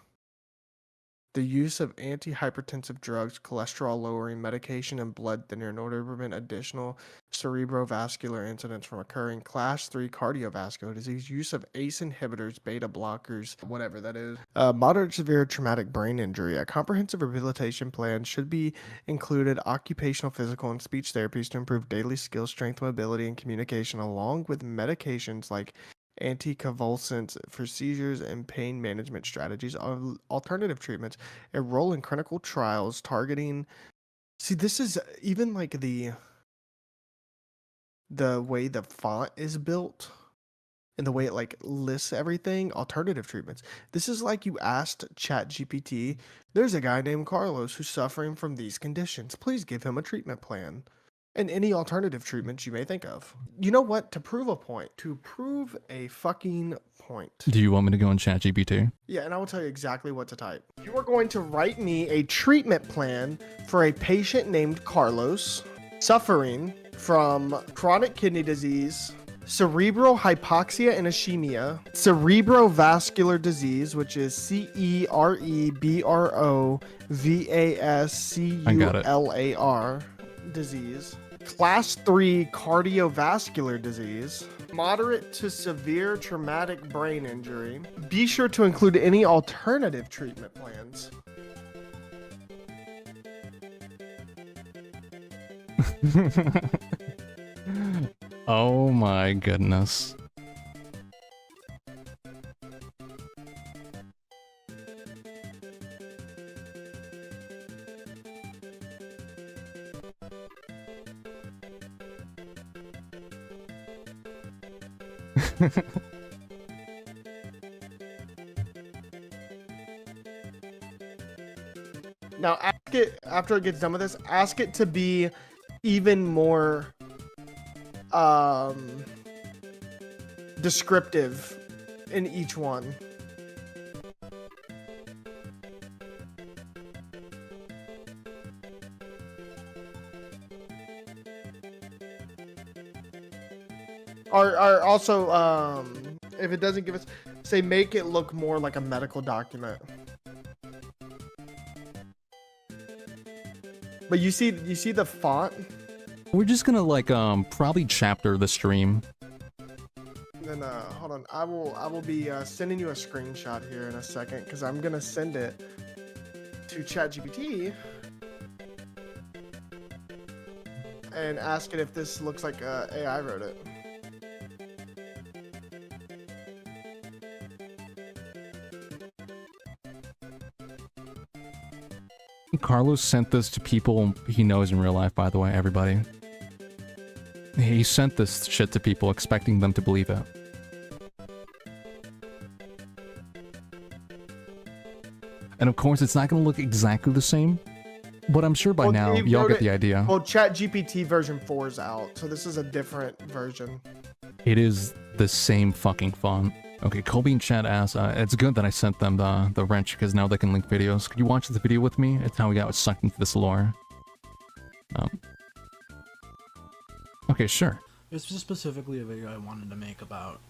[SPEAKER 3] The use of antihypertensive drugs, cholesterol-lowering medication, and blood thinner in order to prevent additional cerebrovascular incidents from occurring. Class 3 cardiovascular disease. Use of ACE inhibitors, beta blockers, whatever that is. Moderate severe traumatic brain injury. A comprehensive rehabilitation plan should be included occupational, physical, and speech therapies to improve daily skills, strength, mobility, and communication, along with medications like anticonvulsants for seizures and pain management strategies. Alternative treatments, a role in clinical trials targeting. See, this is even like the way the font is built and the way it like lists everything. Alternative treatments. This is like you asked ChatGPT, there's a guy named Carlos who's suffering from these conditions. Please give him a treatment plan. And any alternative treatments you may think of. You know what? To prove a point. To prove a fucking point.
[SPEAKER 2] Do you want me to go on ChatGPT?
[SPEAKER 3] Yeah, and I will tell you exactly what to type. You are going to write me a treatment plan for a patient named Carlos suffering from chronic kidney disease, cerebral hypoxia and ischemia, cerebrovascular disease, which is cerebrovascular disease, class 3 cardiovascular disease, moderate to severe traumatic brain injury. Be sure to include any alternative treatment plans.
[SPEAKER 2] Oh my goodness.
[SPEAKER 3] Now, ask it, after it gets done with this, ask it to be even more descriptive in each one. Or also, if it doesn't give us, say, make it look more like a medical document. But you see the font?
[SPEAKER 2] We're just gonna like probably chapter the stream.
[SPEAKER 3] Then hold on, I will be sending you a screenshot here in a second because I'm gonna send it to ChatGPT and ask it if this looks like AI wrote it.
[SPEAKER 2] Carlos sent this to people he knows in real life, by the way, everybody. He sent this shit to people expecting them to believe it. And of course, it's not going to look exactly the same, but I'm sure by
[SPEAKER 3] Well,
[SPEAKER 2] now
[SPEAKER 3] he
[SPEAKER 2] y'all
[SPEAKER 3] wrote
[SPEAKER 2] get
[SPEAKER 3] it-
[SPEAKER 2] the idea.
[SPEAKER 3] Well, ChatGPT version 4 is out, so this is a different version.
[SPEAKER 2] It is the same fucking font. Okay, Colby in chat asks, it's good that I sent them the wrench because now they can link videos. Could you watch the video with me? It's how we got sucked into this lore. Okay, sure.
[SPEAKER 4] It's just specifically a video I wanted to make about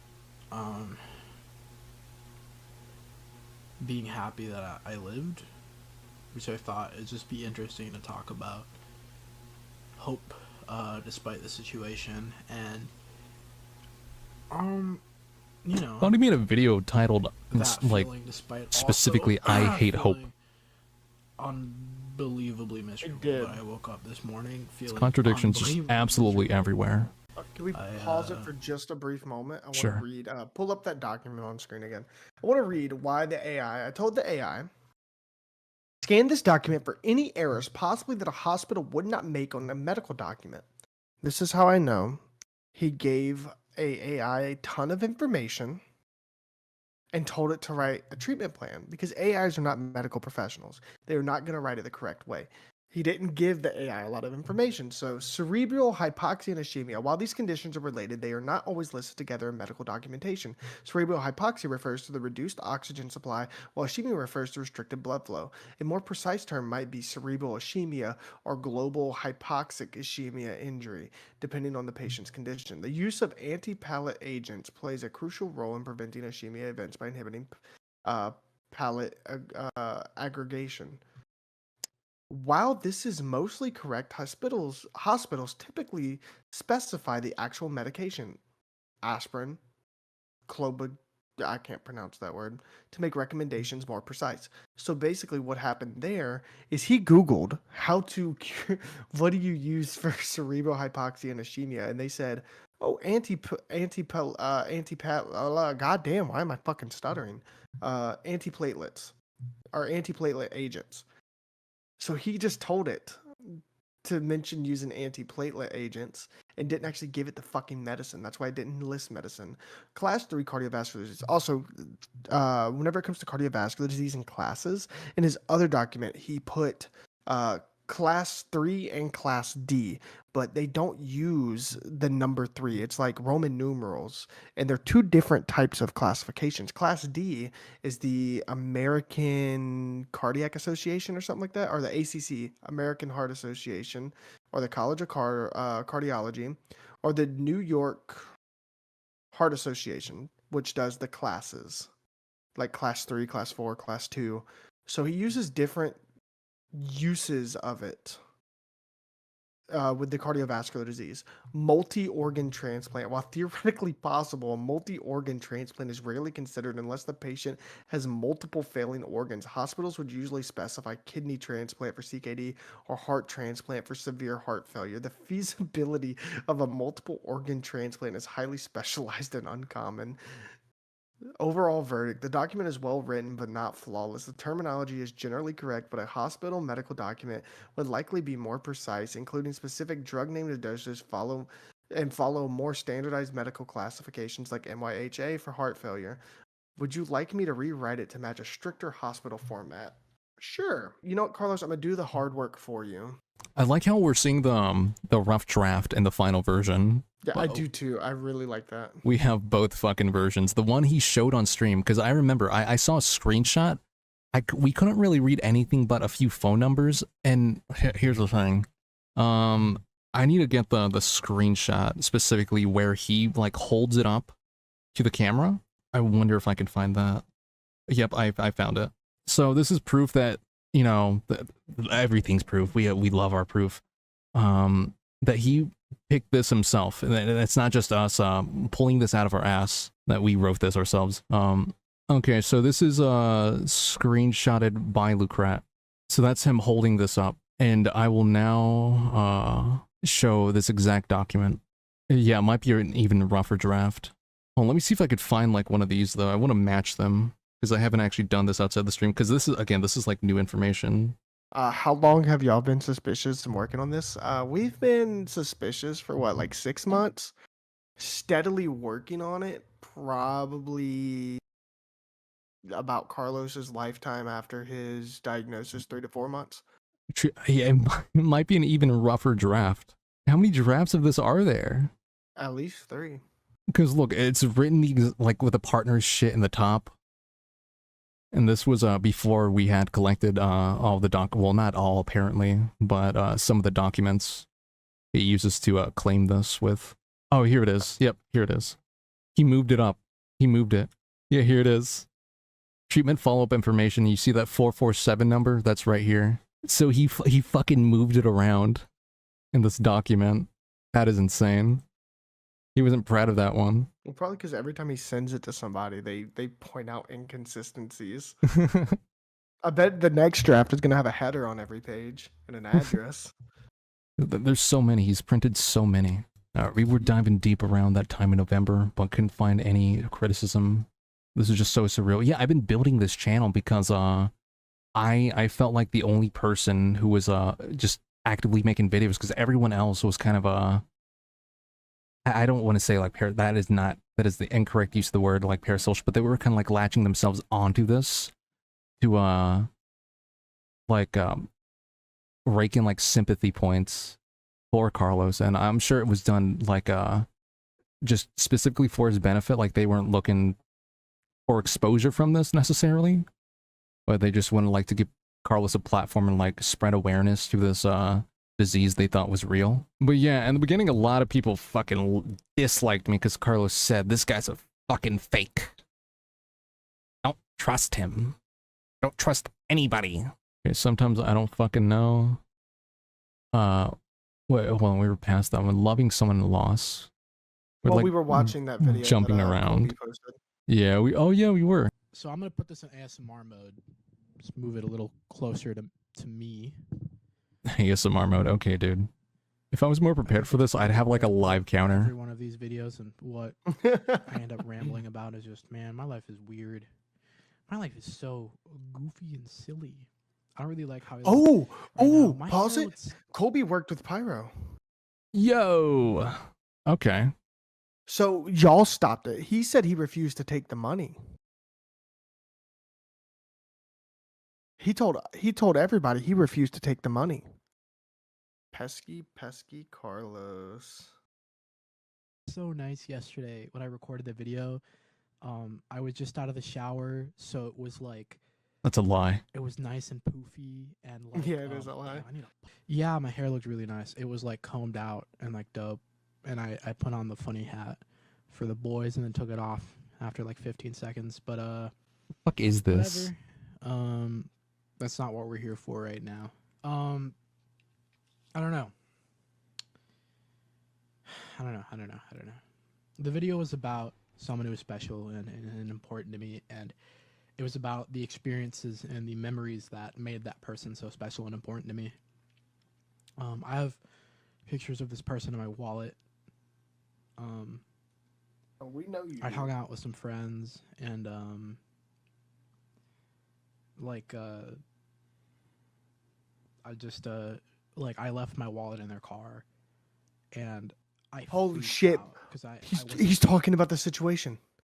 [SPEAKER 4] being happy that I lived, which I thought it'd just be interesting to talk about hope despite the situation, and you know,
[SPEAKER 2] Thought he made a video titled
[SPEAKER 4] that
[SPEAKER 2] like
[SPEAKER 4] feeling despite
[SPEAKER 2] specifically
[SPEAKER 4] also
[SPEAKER 2] I hate hope.
[SPEAKER 4] feeling unbelievably miserable.
[SPEAKER 3] did.
[SPEAKER 4] When I woke up this morning feeling
[SPEAKER 2] contradictions just
[SPEAKER 4] unbelievably
[SPEAKER 2] absolutely
[SPEAKER 4] miserable.
[SPEAKER 2] everywhere.
[SPEAKER 3] Can we pause it for just a brief moment? I want
[SPEAKER 2] Sure.
[SPEAKER 3] to read, pull up that document on screen again. I want to read why the AI, I told the AI, scan this document for any errors possibly that a hospital would not make on a medical document. This is how I know he gave a AI a ton of information and told it to write a treatment plan because AIs are not medical professionals. They are not going to write it the correct way. He didn't give the AI a lot of information. So cerebral hypoxia and ischemia, while these conditions are related, they are not always listed together in medical documentation. Cerebral hypoxia refers to the reduced oxygen supply, while ischemia refers to restricted blood flow. A more precise term might be cerebral ischemia or global hypoxic ischemia injury, depending on the patient's condition. The use of anti-palate agents plays a crucial role in preventing ischemia events by inhibiting palate aggregation. While this is mostly correct, hospitals typically specify the actual medication, aspirin, clobig, I can't pronounce that word, to make recommendations more precise. So basically what happened there is he Googled how to cure, what do you use for cerebral hypoxia and ischemia? And they said, oh, goddamn, why am I fucking stuttering? Antiplatelets or antiplatelet agents. So he just told it to mention using antiplatelet agents and didn't actually give it the fucking medicine. That's why it didn't list medicine. Class 3 cardiovascular disease. Also, whenever it comes to cardiovascular disease and classes, in his other document, he put class 3 and class D, but they don't use the number 3. It's like Roman numerals, and they're two different types of classifications. Class D is the American Cardiac Association or something like that, or the ACC, American Heart Association, or the College of Cardiology, or the New York Heart Association, which does the classes, like class 3, class 4, class 2. So he uses different uses of it with the cardiovascular disease. Multi-organ transplant. While theoretically possible, a multi-organ transplant is rarely considered unless the patient has multiple failing organs. Hospitals would usually specify kidney transplant for CKD or heart transplant for severe heart failure. The feasibility of a multiple organ transplant is highly specialized and uncommon. Overall verdict: the document is well written but not flawless. The terminology is generally correct, but a hospital medical document would likely be more precise, including specific drug name and doses, follow more standardized medical classifications like NYHA for heart failure. Would you like me to rewrite it to match a stricter hospital format? Sure. You know what, Carlos? I'm gonna do the hard work for you.
[SPEAKER 2] I like how we're seeing the rough draft and the final version.
[SPEAKER 3] Yeah, I do too. I really like that.
[SPEAKER 2] We have both fucking versions. The one he showed on stream, because I remember I saw a screenshot. We couldn't really read anything but a few phone numbers. And here's the thing. I need to get the screenshot specifically where he like holds it up to the camera. I wonder if I can find that. Yep, I found it. So this is proof that, you know, everything's proof. We love our proof. That he picked this himself, and it's not just us pulling this out of our ass that we wrote this ourselves. Okay, so this is screenshotted by Lucret. So that's him holding this up, and I will now show this exact document. Yeah, it might be an even rougher draft. Oh, let me see if I could find like one of these though. I want to match them because I haven't actually done this outside the stream because this is like new information.
[SPEAKER 3] How long have y'all been suspicious and working on this? We've been suspicious for what, like 6 months? Steadily working on it, probably about Carlos's lifetime after his diagnosis, 3 to 4 months.
[SPEAKER 2] Yeah, it might be an even rougher draft. How many drafts of this are there?
[SPEAKER 3] At least 3.
[SPEAKER 2] Because look, it's written like with the partner's shit in the top. And this was before we had collected all the well, not all apparently, but some of the documents he uses to claim this with. Oh, here it is. Yep, here it is. He moved it up. He moved it. Yeah, here it is. Treatment follow-up information. You see that 447 number? That's right here. So he fucking moved it around in this document. That is insane. He wasn't proud of that one.
[SPEAKER 3] Well, probably because every time he sends it to somebody, they point out inconsistencies. I bet the next draft is going to have a header on every page and an address.
[SPEAKER 2] There's so many. He's printed so many. We were diving deep around that time in November, but couldn't find any criticism. This is just so surreal. Yeah, I've been building this channel because I felt like the only person who was just actively making videos because everyone else was kind of I don't want to say like that is the incorrect use of the word like parasocial, but they were kind of like latching themselves onto this to like rake in like sympathy points for Carlos, and I'm sure it was done like just specifically for his benefit. Like they weren't looking for exposure from this necessarily, but they just wanted like to give Carlos a platform and like spread awareness to this disease they thought was real. But yeah, in the beginning a lot of people fucking disliked me because Carlos said this guy's a fucking fake. Don't trust him. Don't trust anybody. Okay, sometimes I don't fucking know. Wait, hold on, we were past that one. Loving someone in loss.
[SPEAKER 3] Well,
[SPEAKER 2] like,
[SPEAKER 3] we were watching that video.
[SPEAKER 2] jumping
[SPEAKER 3] that,
[SPEAKER 2] around.
[SPEAKER 3] Kobe posted.
[SPEAKER 2] Yeah, we were.
[SPEAKER 5] So I'm gonna put this in ASMR mode. Just move it a little closer to me.
[SPEAKER 2] ASMR mode. Okay, dude. If I was more prepared for this, I'd have like a live
[SPEAKER 5] Every
[SPEAKER 2] counter.
[SPEAKER 5] one of these videos, and what I end up rambling about is just, man, my life is weird. My life is so goofy and silly. I don't really like how.
[SPEAKER 3] Oh,
[SPEAKER 5] now. My
[SPEAKER 3] pause
[SPEAKER 5] hair
[SPEAKER 3] it.
[SPEAKER 5] looks-
[SPEAKER 3] Kobe worked with Pyro.
[SPEAKER 2] Yo. Okay.
[SPEAKER 3] So y'all stopped it. He said he refused to take the money. He told everybody he refused to take the money. Pesky Carlos.
[SPEAKER 5] So nice yesterday when I recorded the video. I was just out of the shower, so it was like
[SPEAKER 2] That's a lie.
[SPEAKER 5] it was nice and poofy and like
[SPEAKER 3] Yeah, it is a lie.
[SPEAKER 5] Yeah, my hair looked really nice. It was like combed out and like dope. And I put on the funny hat for the boys and then took it off after like 15 seconds. But
[SPEAKER 2] Fuck is this?
[SPEAKER 5] whatever. That's not what we're here for right now. I don't know. I don't know. The video was about someone who was special and important to me, and it was about the experiences and the memories that made that person so special and important to me. I have pictures of this person in my wallet.
[SPEAKER 3] We know you.
[SPEAKER 5] I hung out with some friends, and I just I left my wallet in their car, and I
[SPEAKER 3] Holy
[SPEAKER 5] freaked
[SPEAKER 3] shit.
[SPEAKER 5] out 'cause I
[SPEAKER 3] He's talking about the situation.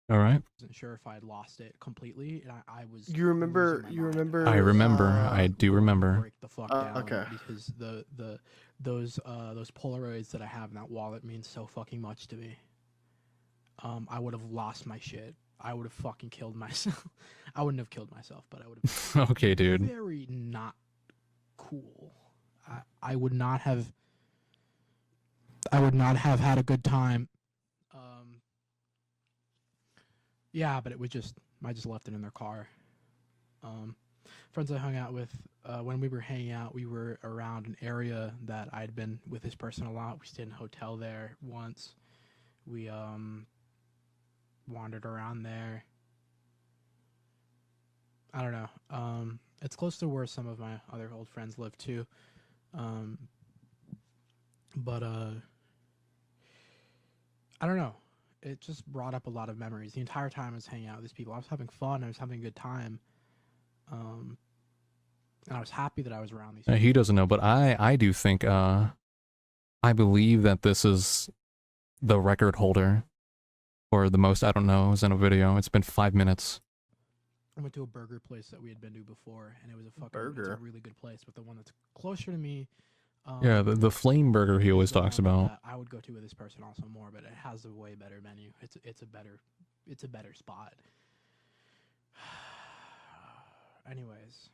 [SPEAKER 2] All right.
[SPEAKER 5] wasn't sure if I had lost it completely, and I was.
[SPEAKER 3] You remember?
[SPEAKER 5] losing my
[SPEAKER 3] You
[SPEAKER 5] mind.
[SPEAKER 3] remember?
[SPEAKER 2] I remember. I do remember.
[SPEAKER 5] Break the fuck down,
[SPEAKER 3] okay.
[SPEAKER 5] because those Polaroids that I have in that wallet mean so fucking much to me. I would have lost my shit. I would have fucking killed myself. I wouldn't have killed myself, but I would have.
[SPEAKER 2] Okay, dude.
[SPEAKER 5] Very not cool. I would not have I would not have had a good time. Yeah, but it was just I just left it in their car. Friends I hung out with, when we were hanging out, we were around an area that I'd been with this person a lot. We stayed in a hotel there once. We wandered around there. I don't know. It's close to where some of my other old friends live too. But I don't know. It just brought up a lot of memories. The entire time I was hanging out with these people, I was having fun. I was having a good time. And I was happy that I was around these people.
[SPEAKER 2] He doesn't know, but I do think, I believe that this is the record holder for the most, I don't know, it was in a video. It's been 5 minutes.
[SPEAKER 5] I went to a burger place that we had been to before, and it was a fucking
[SPEAKER 3] Burger?
[SPEAKER 5] It's a really good place. But the one that's closer to me,
[SPEAKER 2] Yeah, the flame burger he always
[SPEAKER 5] is the
[SPEAKER 2] talks
[SPEAKER 5] one
[SPEAKER 2] about.
[SPEAKER 5] that I would go to with this person also more, but it has a way better menu. It's a better spot. Anyways,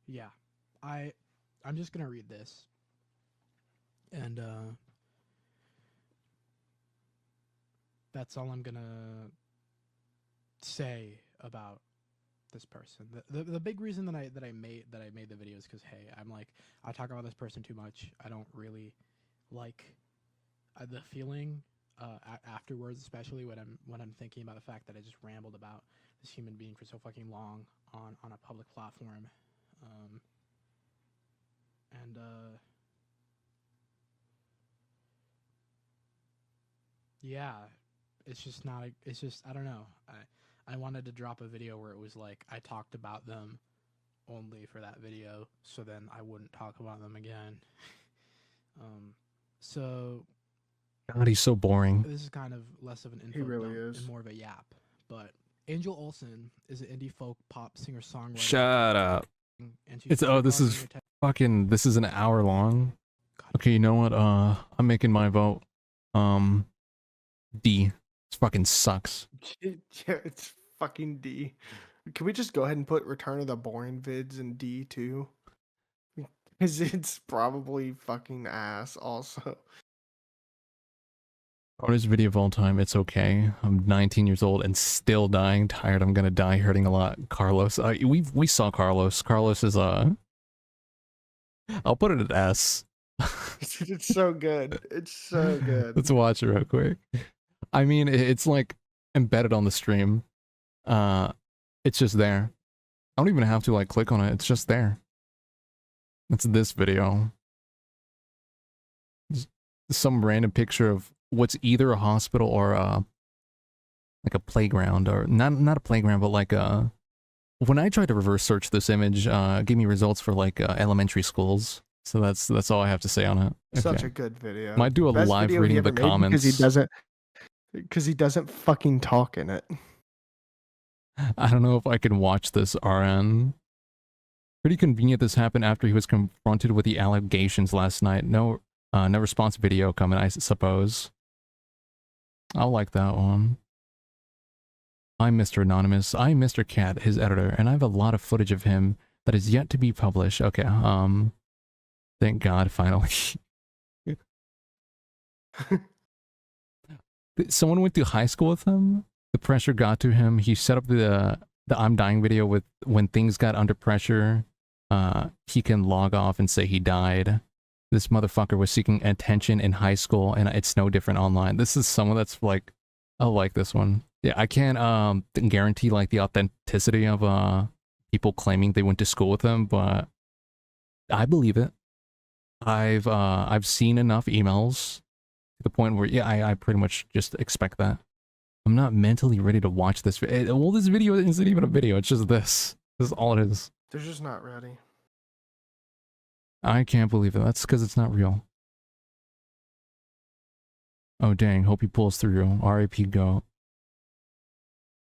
[SPEAKER 5] yeah, I'm just gonna read this, and that's all I'm gonna say about this person. The big reason that I made the video is because, hey, I'm like, I talk about this person too much. I don't really like the feeling afterwards, especially when I'm thinking about the fact that I just rambled about this human being for so fucking long on a public platform. And yeah, it's just not. It's just, I don't know. I wanted to drop a video where it was like I talked about them only for that video, so then I wouldn't talk about them again. So
[SPEAKER 2] God, he's so boring.
[SPEAKER 5] this is kind of less of an info
[SPEAKER 3] He really
[SPEAKER 5] dump
[SPEAKER 3] is.
[SPEAKER 5] and more of a yap. But Angel Olsen is an indie folk pop singer songwriter.
[SPEAKER 2] Shut up.
[SPEAKER 5] And she's
[SPEAKER 2] It's, oh, this is fucking, this is an hour long. Okay, you know what? I'm making my vote. D. This fucking sucks.
[SPEAKER 3] Yeah, it's fucking D. Can we just go ahead and put Return of the Boring vids in D too? Because it's probably fucking ass also.
[SPEAKER 2] Hardest video of all time. It's okay. I'm 19 years old and still dying. Tired. I'm gonna die hurting a lot. Carlos. We saw Carlos. Carlos is I'll put it at S.
[SPEAKER 3] It's so good. It's so good.
[SPEAKER 2] Let's watch it real quick. I mean, it's like embedded on the stream. It's just there. I don't even have to like click on it. It's just there. It's this video. Just some random picture of what's either a hospital or like a playground, or not a playground, but like a. When I tried to reverse search this image, give me results for like elementary schools. So that's all I have to say on it.
[SPEAKER 3] Such
[SPEAKER 2] Okay.
[SPEAKER 3] a good video.
[SPEAKER 2] Might do a
[SPEAKER 3] Best
[SPEAKER 2] live
[SPEAKER 3] video he
[SPEAKER 2] reading of the
[SPEAKER 3] ever made
[SPEAKER 2] comments.
[SPEAKER 3] because he doesn't fucking talk in it.
[SPEAKER 2] I don't know if I can watch this, RN. Pretty convenient this happened after he was confronted with the allegations last night. No response video coming, I suppose. I'll like that one. I'm Mr. Anonymous. I'm Mr. Cat, his editor, and I have a lot of footage of him that is yet to be published. Okay, thank God, finally. Someone went to high school with him. The pressure got to him. He set up the I'm dying video with when things got under pressure. He can log off and say he died. This motherfucker was seeking attention in high school, and it's no different online. This is someone that's like, I like this one. Yeah, I can't guarantee like the authenticity of people claiming they went to school with him, but I believe it. I've seen enough emails to the point where yeah, I pretty much just expect that. I'm not mentally ready to watch this. Well, this video isn't even a video. It's just this. This is all it is.
[SPEAKER 3] They're just not ready.
[SPEAKER 2] I can't believe it. That's because it's not real. Oh, dang. Hope he pulls through. R.I.P. Go.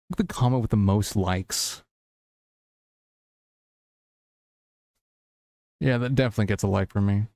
[SPEAKER 2] Look at the comment with the most likes. Yeah, that definitely gets a like from me.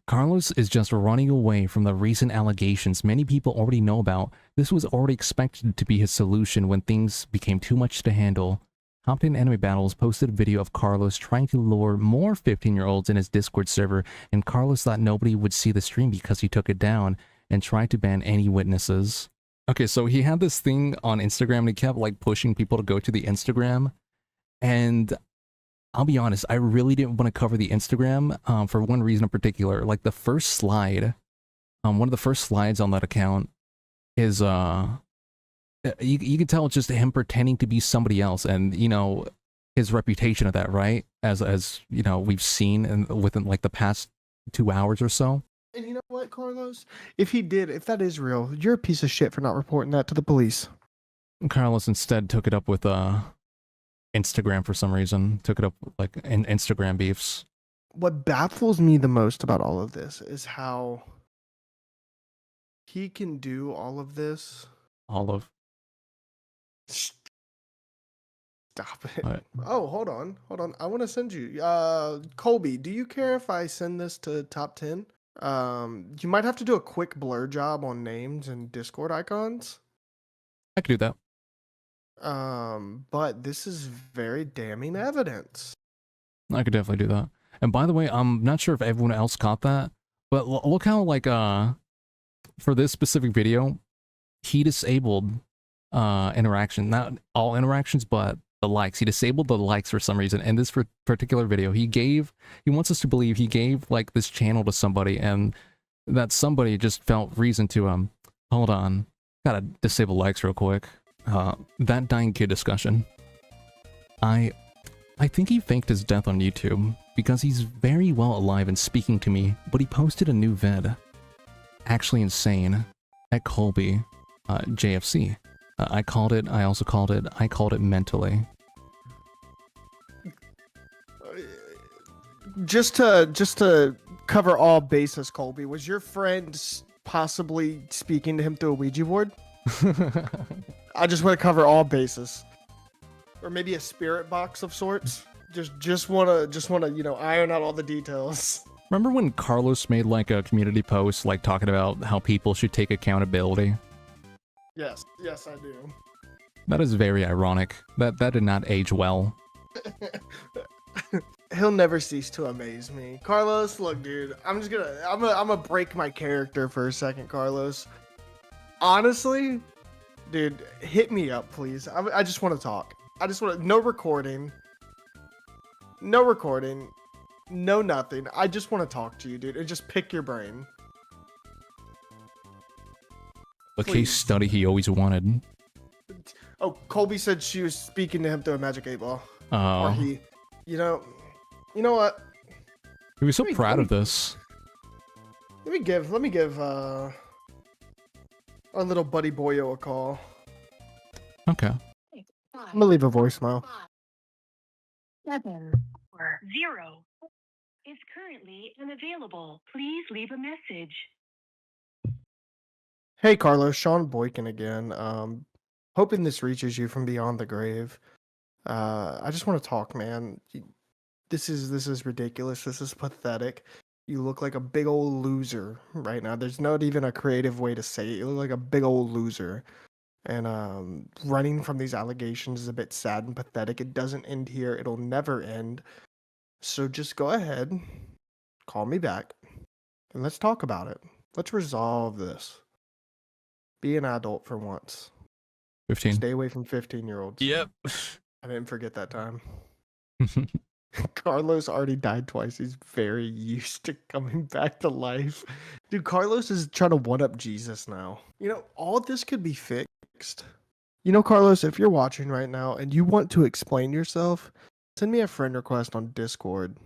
[SPEAKER 2] Carlos is just running away from the recent allegations many people already know about. This was already expected to be his solution when things became too much to handle. Compton Anime Battles posted a video of Carlos trying to lure more 15-year-olds in his Discord server, and Carlos thought nobody would see the stream because he took it down and tried to ban any witnesses. Okay, so he had this thing on Instagram and he kept like pushing people to go to the Instagram, and I'll be honest, I really didn't want to cover the Instagram for one reason in particular. Like the first slide, one of the first slides on that account is you can tell it's just him pretending to be somebody else, and you know his reputation of that, right? As you know, we've seen within like the past 2 hours or so.
[SPEAKER 3] And you know what, Carlos? If that is real, you're a piece of shit for not reporting that to the police.
[SPEAKER 2] Carlos instead took it up with Instagram for some reason. Took it up like in Instagram beefs.
[SPEAKER 3] What baffles me the most about all of this is how he can do all of this.
[SPEAKER 2] All of
[SPEAKER 3] Stop it.
[SPEAKER 2] what?
[SPEAKER 3] Oh, hold on. I want to send you. Colby, do you care if I send this to top 10? You might have to do a quick blur job on names and Discord icons.
[SPEAKER 2] I could do that.
[SPEAKER 3] But this is very damning evidence.
[SPEAKER 2] I could definitely do that. And by the way, I'm not sure if everyone else caught that, but look how like for this specific video, he disabled interaction, not all interactions, but the likes. He disabled the likes for some reason. And this particular video, he wants us to believe he gave like this channel to somebody, and that somebody just felt reason to hold on, gotta disable likes real quick. That dying kid discussion. I think he faked his death on YouTube because he's very well alive and speaking to me, but he posted a new vid. Actually insane. At Colby, JFC. I called it mentally.
[SPEAKER 3] Just to cover all bases, Colby, was your friend possibly speaking to him through a Ouija board? I just want to cover all bases, or maybe a spirit box of sorts. Just wanna iron out all the details.
[SPEAKER 2] Remember when Carlos made like a community post like talking about how people should take accountability?
[SPEAKER 3] Yes, I do.
[SPEAKER 2] That is very ironic. That did not age well.
[SPEAKER 3] He'll never cease to amaze me. Carlos, look, dude, I'm gonna break my character for a second, Carlos. Honestly, dude, hit me up, please. I just want to talk. No recording, no nothing. I just want to talk to you, dude, and just pick your brain.
[SPEAKER 2] A
[SPEAKER 3] Please.
[SPEAKER 2] case study he always wanted.
[SPEAKER 3] Oh, Colby said she was speaking to him through a magic 8-ball.
[SPEAKER 2] Oh,
[SPEAKER 3] Or he, you know what?
[SPEAKER 2] he was so
[SPEAKER 3] Let me-
[SPEAKER 2] proud
[SPEAKER 3] let
[SPEAKER 2] of this.
[SPEAKER 3] Let me give our little buddy Boyo a call.
[SPEAKER 2] Okay.
[SPEAKER 3] I'm gonna leave a voicemail.
[SPEAKER 6] 7 or 0 is currently unavailable. Please leave a message.
[SPEAKER 3] Hey Carlos, Sean Boykin again. Hoping this reaches you from beyond the grave. I just want to talk, man. This is ridiculous. This is pathetic. You look like a big old loser right now. There's not even a creative way to say it. You look like a big old loser. And running from these allegations is a bit sad and pathetic. It doesn't end here. It'll never end. So just go ahead, call me back, and let's talk about it. Let's resolve this. Be an adult for once.
[SPEAKER 2] 15.
[SPEAKER 3] Stay away from 15-year-olds.
[SPEAKER 2] Yep.
[SPEAKER 3] I didn't forget that time. Carlos already died twice. He's very used to coming back to life. Dude, Carlos is trying to one-up Jesus now. You know, all this could be fixed. You know, Carlos, if you're watching right now and you want to explain yourself, send me a friend request on Discord.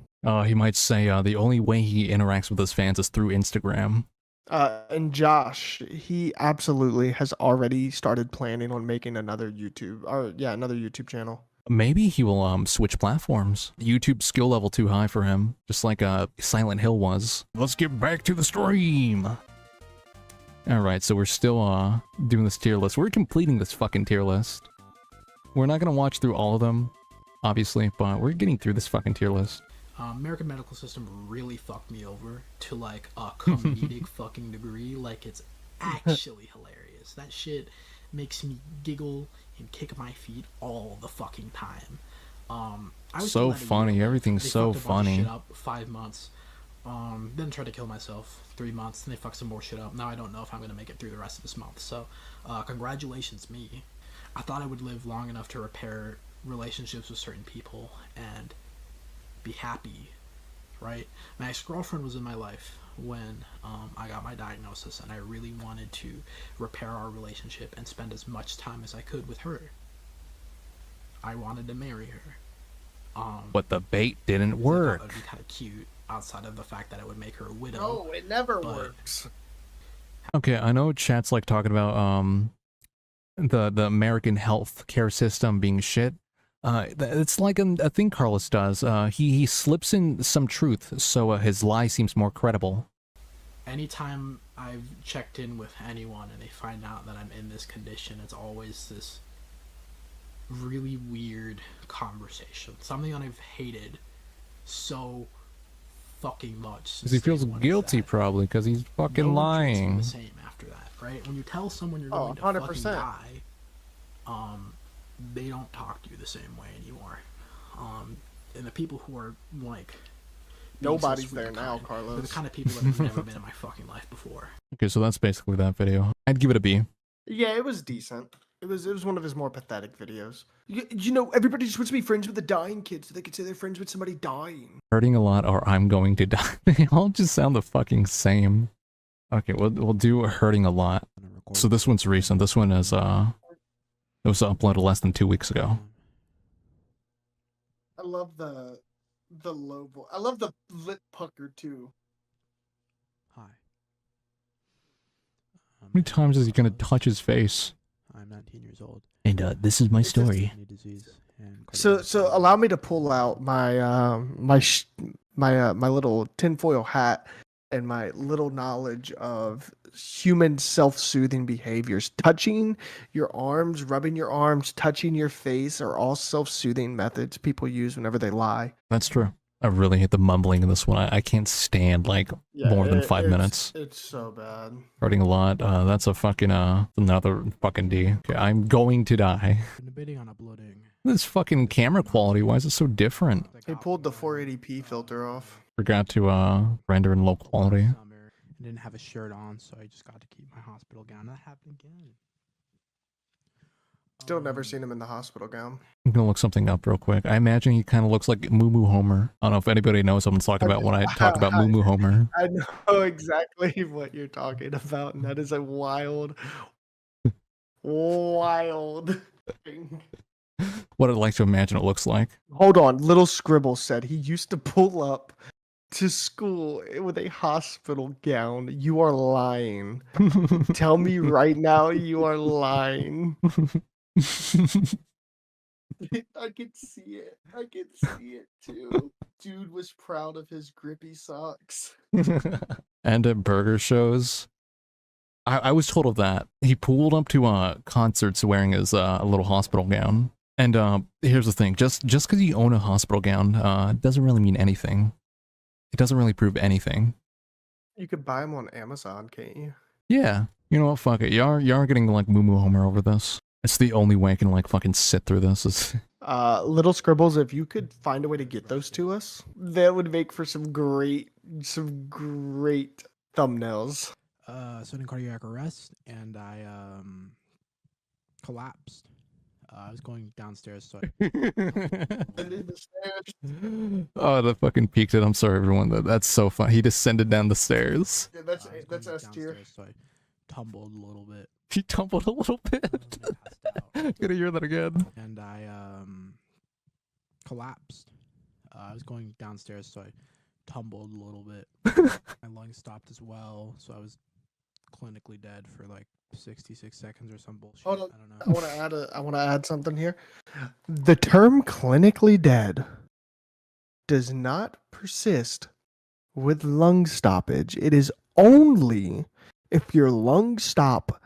[SPEAKER 2] He might say the only way he interacts with his fans is through Instagram.
[SPEAKER 3] And Josh, he absolutely has already started planning on making another YouTube channel.
[SPEAKER 2] Maybe he will switch platforms. YouTube skill level too high for him, just like Silent Hill was. Let's get back to the stream. All right, so we're still doing this tier list. We're completing this fucking tier list. We're not gonna watch through all of them, obviously, but we're getting through this fucking tier list.
[SPEAKER 4] American medical system really fucked me over to like a comedic fucking degree. Like it's actually hilarious. That shit makes me giggle and kick my feet all the fucking time. I was
[SPEAKER 2] So
[SPEAKER 4] still at a year
[SPEAKER 2] funny.
[SPEAKER 4] left.
[SPEAKER 2] Everything's
[SPEAKER 4] They
[SPEAKER 2] so
[SPEAKER 4] fucked a bunch of
[SPEAKER 2] funny.
[SPEAKER 4] shit up 5 months. Then tried to kill myself 3 months. Then they fucked some more shit up. Now I don't know if I'm gonna make it through the rest of this month. So, congratulations, me. I thought I would live long enough to repair relationships with certain people and be happy, right? My ex-girlfriend was in my life when I got my diagnosis, and I really wanted to repair our relationship and spend as much time as I could with her. I wanted to marry her.
[SPEAKER 2] But the bait didn't
[SPEAKER 4] I thought
[SPEAKER 2] work.
[SPEAKER 4] that would be kind of cute, outside of the fact that it would make her a widow.
[SPEAKER 3] No, it never
[SPEAKER 4] But-
[SPEAKER 3] works.
[SPEAKER 2] Okay, I know chat's like talking about the American health care system being shit. It's like a thing Carlos does. He slips in some truth, so his lie seems more credible.
[SPEAKER 4] Anytime I've checked in with anyone and they find out that I'm in this condition, it's always this really weird conversation. Something that I've hated so fucking much.
[SPEAKER 2] Because he
[SPEAKER 4] since
[SPEAKER 2] feels
[SPEAKER 4] day one is
[SPEAKER 2] guilty,
[SPEAKER 4] that
[SPEAKER 2] probably, because he's fucking
[SPEAKER 4] no one treats me
[SPEAKER 2] lying.
[SPEAKER 4] the same after that, right? When you tell someone you're
[SPEAKER 3] Oh,
[SPEAKER 4] going to
[SPEAKER 3] 100%.
[SPEAKER 4] fucking die, they don't talk to you the same way anymore. And the people who are like being so
[SPEAKER 3] Nobody's
[SPEAKER 4] sweet
[SPEAKER 3] there
[SPEAKER 4] and
[SPEAKER 3] now,
[SPEAKER 4] kind,
[SPEAKER 3] Carlos.
[SPEAKER 4] they're the kind of people that have never been in my fucking life before.
[SPEAKER 2] Okay, so that's basically that video. I'd give it a B.
[SPEAKER 3] Yeah, it was decent. It was one of his more pathetic videos. You know, everybody just wants to be friends with the dying kid so they can say they're friends with somebody dying.
[SPEAKER 2] Hurting a lot or I'm going to die. They all just sound the fucking same. Okay, we'll do hurting a lot. So this one's recent. This one is it was uploaded less than 2 weeks ago.
[SPEAKER 3] I love the low voice. I love the lip pucker too.
[SPEAKER 5] Hi.
[SPEAKER 2] How many times is he gonna touch his face?
[SPEAKER 5] I'm 19 years old.
[SPEAKER 2] And this is my
[SPEAKER 3] It's just-
[SPEAKER 2] story.
[SPEAKER 5] Kidney disease and
[SPEAKER 3] So allow me to pull out my my little tinfoil hat and my little knowledge of human self-soothing behaviors. Touching your arms, rubbing your arms, touching your face are all self-soothing methods people use whenever they lie.
[SPEAKER 2] That's true. I really hate the mumbling in this one. I can't stand like more than 5 minutes.
[SPEAKER 3] It's so bad.
[SPEAKER 2] Hurting a lot. That's a fucking another fucking D. Okay, I'm going to die.
[SPEAKER 5] Been debating on uploading.
[SPEAKER 2] This fucking camera quality, why is it so different?
[SPEAKER 3] He pulled the 480p filter off.
[SPEAKER 2] Forgot to render in low quality.
[SPEAKER 5] Summer and didn't have a shirt on, so I just got to keep my hospital gown. That happened again.
[SPEAKER 3] Still never seen him in the hospital gown.
[SPEAKER 2] I'm gonna look something up real quick. I imagine he kind of looks like Moo Moo Homer. I don't know if anybody knows what I'm talking about when I talk about Moo Moo Homer.
[SPEAKER 3] I know exactly what you're talking about, and that is a wild thing.
[SPEAKER 2] What I'd like to imagine it looks like.
[SPEAKER 3] Hold on, Little Scribble said he used to pull up to school with a hospital gown. You are lying. Tell me right now you are lying. I can see it. I can see it too. Dude was proud of his grippy socks.
[SPEAKER 2] And at burger shows. I was told of that. He pulled up to concerts wearing his little hospital gown. And here's the thing, just because you own a hospital gown doesn't really mean anything. It doesn't really prove anything.
[SPEAKER 3] You could buy them on Amazon, can't you?
[SPEAKER 2] Yeah, you know what, fuck it. You are getting like Moo Moo Homer over this. It's the only way I can like fucking sit through this. Is
[SPEAKER 3] Little Scribbles, if you could find a way to get those to us, that would make for some great thumbnails.
[SPEAKER 5] Sudden cardiac arrest, and I collapsed. I was going downstairs, so
[SPEAKER 2] Oh, that fucking peaked it. I'm sorry, everyone. That's so fun. He descended down the stairs.
[SPEAKER 3] Yeah,
[SPEAKER 5] I
[SPEAKER 3] that's
[SPEAKER 5] was
[SPEAKER 3] that's
[SPEAKER 5] going
[SPEAKER 3] S tier.
[SPEAKER 5] downstairs, so I tumbled a little bit.
[SPEAKER 2] He tumbled a little bit.
[SPEAKER 5] and passed out.
[SPEAKER 2] Gonna hear that again.
[SPEAKER 5] And I collapsed. I was going downstairs, so I tumbled a little bit. My lungs stopped as well, so I was clinically dead for like 66 seconds or some bullshit.
[SPEAKER 3] Hold on.
[SPEAKER 5] I don't
[SPEAKER 3] I
[SPEAKER 5] know.
[SPEAKER 3] want to add something here. The term clinically dead does not persist with lung stoppage. It is only if your lungs stop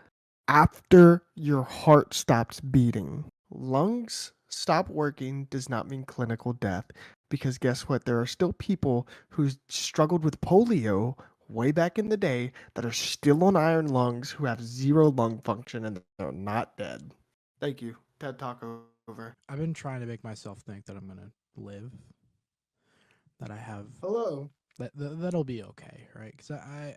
[SPEAKER 3] after your heart stops beating. Lungs stop working does not mean clinical death. Because guess what? There are still people who struggled with polio way back in the day that are still on iron lungs who have zero lung function and they're not dead. Thank you. TED Talk over.
[SPEAKER 5] I've been trying to make myself think that I'm gonna live, that I have
[SPEAKER 3] Hello.
[SPEAKER 5] that'll be okay, right? Because I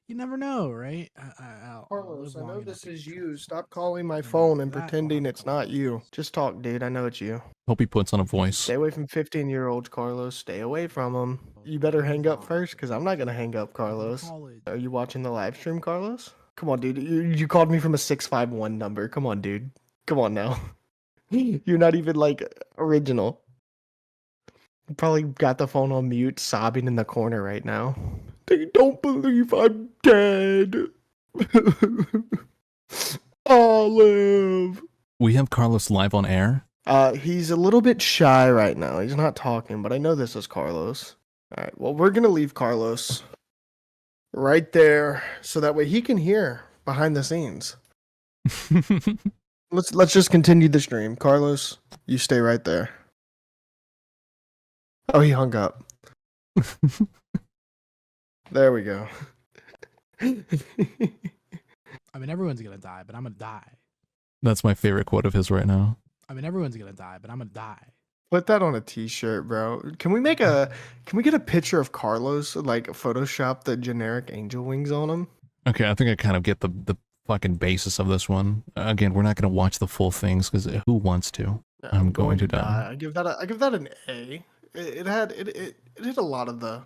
[SPEAKER 5] you never know, right? I'll live
[SPEAKER 3] Carlos, I
[SPEAKER 5] long
[SPEAKER 3] know
[SPEAKER 5] enough
[SPEAKER 3] this
[SPEAKER 5] to
[SPEAKER 3] is
[SPEAKER 5] try.
[SPEAKER 3] you. Stop calling my
[SPEAKER 5] And
[SPEAKER 3] phone and
[SPEAKER 5] that, I'll
[SPEAKER 3] pretending
[SPEAKER 5] have a
[SPEAKER 3] it's
[SPEAKER 5] couple
[SPEAKER 3] not you.
[SPEAKER 5] holidays.
[SPEAKER 3] Just talk, dude. I know it's you.
[SPEAKER 2] Hope he puts on a voice.
[SPEAKER 3] Stay away from 15-year-olds, Carlos. Stay away from them. You better hang up first because I'm not going to hang up, Carlos.
[SPEAKER 5] College.
[SPEAKER 3] Are you watching the live stream, Carlos? Come on, dude. You called me from a 651 number. Come on, dude. Come on now. You're not even like original. You probably got the phone on mute, sobbing in the corner right now. They don't believe I'm dead. Olive.
[SPEAKER 2] We have Carlos live on air.
[SPEAKER 3] He's a little bit shy right now. He's not talking, but I know this is Carlos. All right. Well, we're gonna leave Carlos right there so that way he can hear behind the scenes. Let's just continue the stream. Carlos, you stay right there. Oh, he hung up. There we go.
[SPEAKER 5] I mean, everyone's gonna die, but I'm gonna die.
[SPEAKER 2] That's my favorite quote of his right now.
[SPEAKER 5] I mean, everyone's gonna die, but I'm gonna die.
[SPEAKER 3] Put that on a t-shirt, bro. Can we get a picture of Carlos, like Photoshop the generic angel wings on him?
[SPEAKER 2] Okay, I think I kind of get the fucking basis of this one. Again, we're not going to watch the full things because who wants to?
[SPEAKER 3] Yeah,
[SPEAKER 2] I'm going to die.
[SPEAKER 3] I give that an A. It hit a lot of the.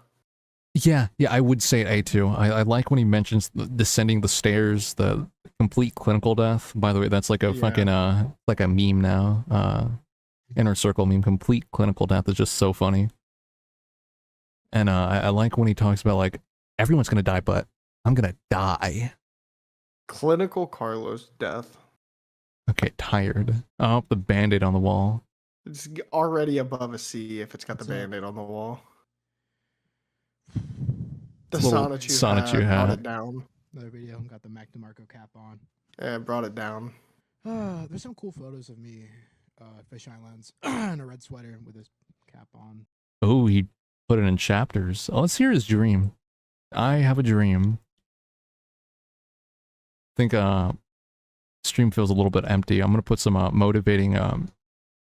[SPEAKER 2] Yeah, I would say A too. I like when he mentions descending the stairs, the complete clinical death. By the way, that's like a fucking like a meme now. Inner circle meme. Complete clinical death is just so funny. And I like when he talks about like everyone's gonna die, but I'm gonna die.
[SPEAKER 3] Clinical Carlos death.
[SPEAKER 2] Okay, tired. Oh, the band-aid on the wall.
[SPEAKER 3] It's already above a C if it's got the
[SPEAKER 5] What's up?
[SPEAKER 3] band-aid on the wall. The
[SPEAKER 2] Little
[SPEAKER 3] Sonichu hat brought it down.
[SPEAKER 5] Another video got the Mac DeMarco cap on.
[SPEAKER 3] Yeah, it brought it down.
[SPEAKER 5] There's some cool photos of me, fisheye lens, and a red sweater with his cap on.
[SPEAKER 2] Oh, he put it in chapters. Oh, let's hear his dream. I have a dream. I think stream feels a little bit empty. I'm gonna put some motivating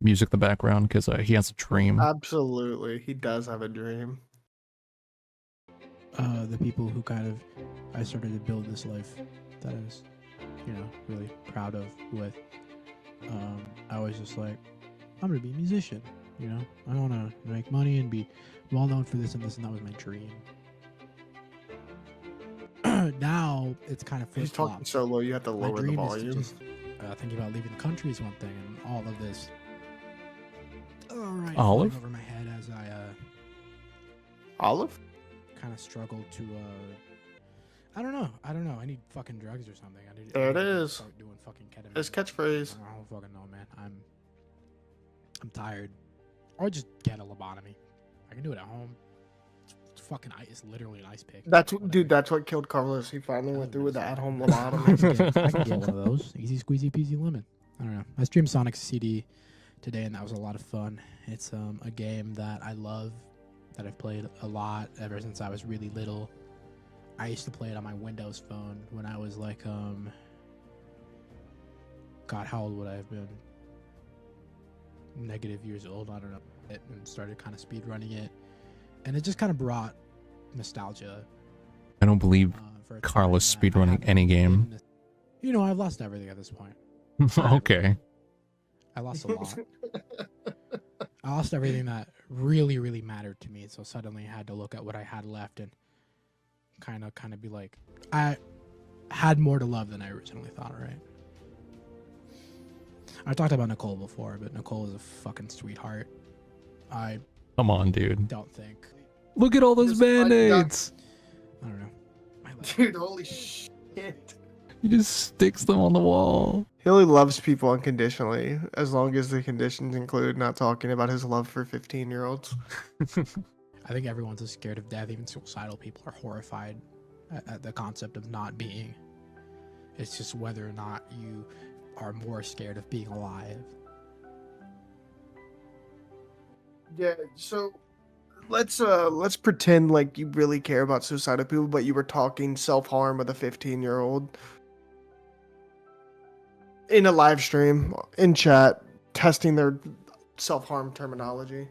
[SPEAKER 2] music in the background because he has a dream.
[SPEAKER 3] Absolutely, he does have a dream.
[SPEAKER 5] The people who I started to build this life that I was, really proud of with. I was just like, I'm gonna be a musician, I want to make money and be well known for this and this, and that was my dream. Now it's kind of
[SPEAKER 3] He's talking
[SPEAKER 5] flip-flopped.
[SPEAKER 3] so low, you have to
[SPEAKER 5] My
[SPEAKER 3] lower the
[SPEAKER 5] dream is
[SPEAKER 3] volume.
[SPEAKER 5] to just thinking about leaving the country is one thing, and all of this. All right,
[SPEAKER 2] Olive?
[SPEAKER 5] over my head as I
[SPEAKER 3] Olive?
[SPEAKER 5] kind of struggle to I don't know. I need fucking drugs or something. I need
[SPEAKER 3] There it
[SPEAKER 5] to
[SPEAKER 3] is.
[SPEAKER 5] start doing fucking ketamine.
[SPEAKER 3] His catchphrase.
[SPEAKER 5] I don't fucking know, man. I'm tired. Or just get a lobotomy. I can do it at home. It's fucking ice. It's literally an ice pick.
[SPEAKER 3] Dude, that's what killed Carlos. He finally went through with the at-home
[SPEAKER 5] I
[SPEAKER 3] lobotomy.
[SPEAKER 5] can get one of those. Easy squeezy peasy lemon. I don't know. I streamed Sonic's CD today, and that was a lot of fun. It's a game that I love, that I've played a lot ever since I was really little. I used to play it on my Windows phone when I was like, God, how old would I have been? Negative years old, I don't know. And started kind of speed running it, and it just kind of brought nostalgia.
[SPEAKER 2] I don't believe
[SPEAKER 5] For a
[SPEAKER 2] Carlos
[SPEAKER 5] time that I
[SPEAKER 2] speedrunning
[SPEAKER 5] haven't
[SPEAKER 2] any game.
[SPEAKER 5] been- I've lost everything at this point.
[SPEAKER 2] Okay.
[SPEAKER 5] I lost a lot. I lost everything that really, really mattered to me. So suddenly I had to look at what I had left and kind of be like, I had more to love than I originally thought, right? I talked about Nicole before, but Nicole is a fucking sweetheart. I
[SPEAKER 2] Come on, dude.
[SPEAKER 5] don't think.
[SPEAKER 2] Look at all those
[SPEAKER 3] Just like
[SPEAKER 2] band-aids.
[SPEAKER 5] I don't know. My life.
[SPEAKER 3] Dude, holy shit.
[SPEAKER 2] He just sticks them on the wall.
[SPEAKER 3] He only loves people unconditionally, as long as the conditions include not talking about his love for 15-year-olds.
[SPEAKER 5] I think everyone's just scared of death. Even suicidal people are horrified at the concept of not being. It's just whether or not you are more scared of being alive.
[SPEAKER 3] Yeah, so let's pretend like you really care about suicidal people, but you were talking self-harm with a 15-year-old in a live stream in chat, testing their self-harm terminology.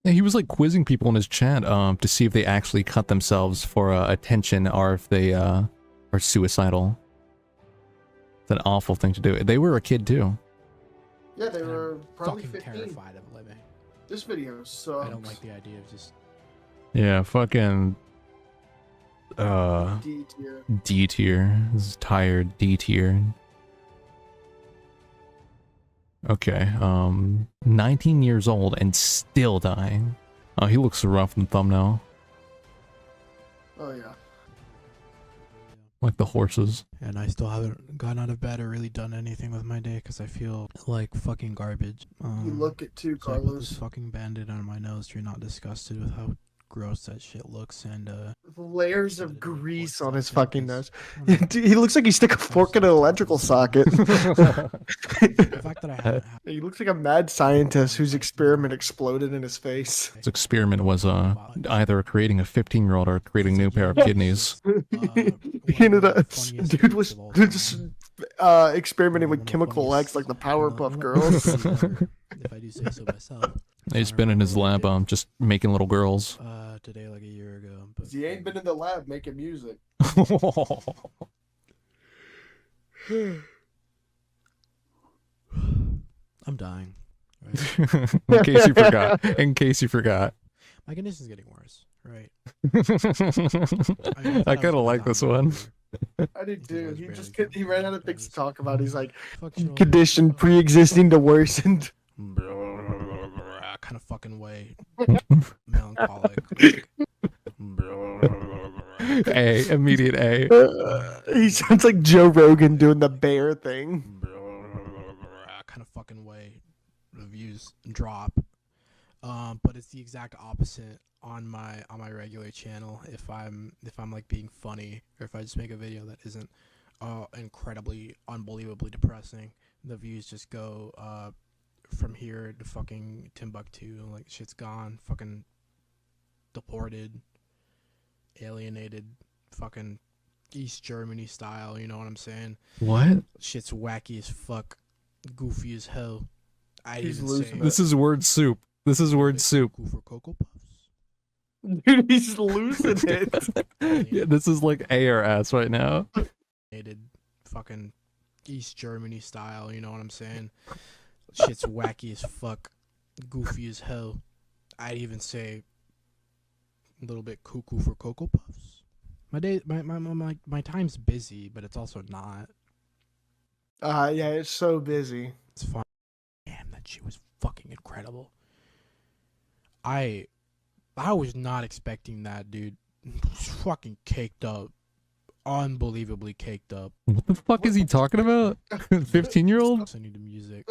[SPEAKER 2] Yeah, he was like quizzing people in his chat to see if they actually cut themselves for attention or if they are suicidal. It's an awful thing to do. They were a kid too.
[SPEAKER 3] Yeah, they
[SPEAKER 5] And
[SPEAKER 3] were
[SPEAKER 5] I'm
[SPEAKER 3] probably
[SPEAKER 5] fucking
[SPEAKER 3] 15.
[SPEAKER 5] terrified of living.
[SPEAKER 3] This video sucks.
[SPEAKER 5] I don't like the idea of just
[SPEAKER 2] Yeah, fucking
[SPEAKER 3] D tier.
[SPEAKER 2] D tier. This is tired D tier. Okay, 19 years old and still dying. Oh, he looks rough in the thumbnail.
[SPEAKER 3] Oh yeah.
[SPEAKER 2] Like the horses.
[SPEAKER 5] and I still haven't gotten out of bed or really done anything with my day because I feel like fucking garbage.
[SPEAKER 3] You look at two,
[SPEAKER 5] So I put this
[SPEAKER 3] Carlos.
[SPEAKER 5] fucking band-aid on my nose. You're not disgusted with how gross that shit looks, and
[SPEAKER 3] Layers of
[SPEAKER 5] the
[SPEAKER 3] grease
[SPEAKER 5] reports
[SPEAKER 3] on his
[SPEAKER 5] out
[SPEAKER 3] fucking
[SPEAKER 5] there,
[SPEAKER 3] nose.
[SPEAKER 5] 'cause when
[SPEAKER 3] Dude, he looks like he stuck a fork in an electrical socket.
[SPEAKER 5] the fact that I haven't had
[SPEAKER 3] He looks like a mad scientist whose experiment exploded in his face.
[SPEAKER 2] His experiment was either creating a 15-year-old or creating a new pair of kidneys.
[SPEAKER 3] He ended up, dude was just experimenting with chemical X like the Powerpuff Girls.
[SPEAKER 5] If I do say so myself.
[SPEAKER 2] He's been in his lab just making little girls.
[SPEAKER 5] Today, like a year ago. But,
[SPEAKER 3] He ain't been in the lab making music.
[SPEAKER 5] I'm dying. Right?
[SPEAKER 2] In case you forgot. In case you forgot.
[SPEAKER 5] My condition's getting worse. Right.
[SPEAKER 2] I kind of like this one.
[SPEAKER 3] I did
[SPEAKER 5] He
[SPEAKER 3] too.
[SPEAKER 5] was
[SPEAKER 3] He
[SPEAKER 5] barely
[SPEAKER 3] just
[SPEAKER 5] good.
[SPEAKER 3] he ran out of things to talk about. He's like
[SPEAKER 5] Functional
[SPEAKER 3] condition pre-existing to worsened.
[SPEAKER 5] kind of fucking way. Melancholic. Like,
[SPEAKER 2] A, immediate A.
[SPEAKER 3] He sounds like Joe Rogan doing the bear thing.
[SPEAKER 5] kind of fucking way. The views drop. But it's the exact opposite on my regular channel. If I'm like being funny, or if I just make a video that isn't incredibly unbelievably depressing, the views just go from here to fucking Timbuktu. Like shit's gone. Fucking deported, alienated, fucking East Germany style. You know what I'm saying?
[SPEAKER 2] What?
[SPEAKER 5] Shit's wacky as fuck, goofy as hell. I
[SPEAKER 3] He's
[SPEAKER 5] even
[SPEAKER 3] losing
[SPEAKER 5] say
[SPEAKER 3] it.
[SPEAKER 2] This is word soup. This is word soup.
[SPEAKER 5] Cuckoo for Cocoa Puffs.
[SPEAKER 3] Dude, he's losing it.
[SPEAKER 2] Yeah, this is like A or S right now.
[SPEAKER 5] Alienated, fucking East Germany style. You know what I'm saying? Shit's wacky as fuck, goofy as hell. I'd even say a little bit cuckoo for Cocoa Puffs. My time's busy, but it's also not.
[SPEAKER 3] Yeah, it's so busy.
[SPEAKER 5] It's fun. Damn, that shit was fucking incredible. I was not expecting that, dude. Fucking caked up. Unbelievably caked up.
[SPEAKER 2] What the fuck is he talking about? 15-year-old?
[SPEAKER 5] Also need the music.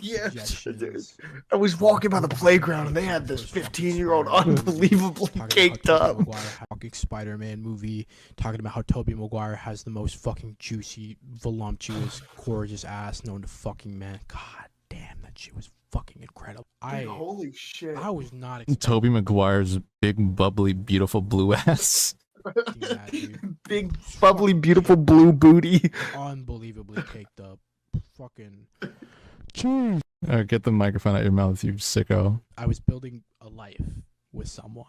[SPEAKER 3] Yes, dude.
[SPEAKER 5] Suggestions.
[SPEAKER 3] I was walking by the playground and they had this 15-year-old unbelievably
[SPEAKER 5] Talking about
[SPEAKER 3] caked
[SPEAKER 5] how
[SPEAKER 3] up.
[SPEAKER 5] Tobey Maguire had a fucking Spider-Man movie. Talking about how Tobey Maguire has the most fucking juicy, voluptuous, gorgeous ass known to fucking man. God damn, that shit was fucking incredible.
[SPEAKER 3] Dude, holy shit.
[SPEAKER 5] I was not expecting
[SPEAKER 2] Toby Maguire's big, bubbly, beautiful blue ass.
[SPEAKER 5] that, dude.
[SPEAKER 3] Big, bubbly, beautiful blue booty.
[SPEAKER 5] Unbelievably caked up. Fucking.
[SPEAKER 2] Get the microphone out your mouth, you sicko.
[SPEAKER 5] I was building a life with someone.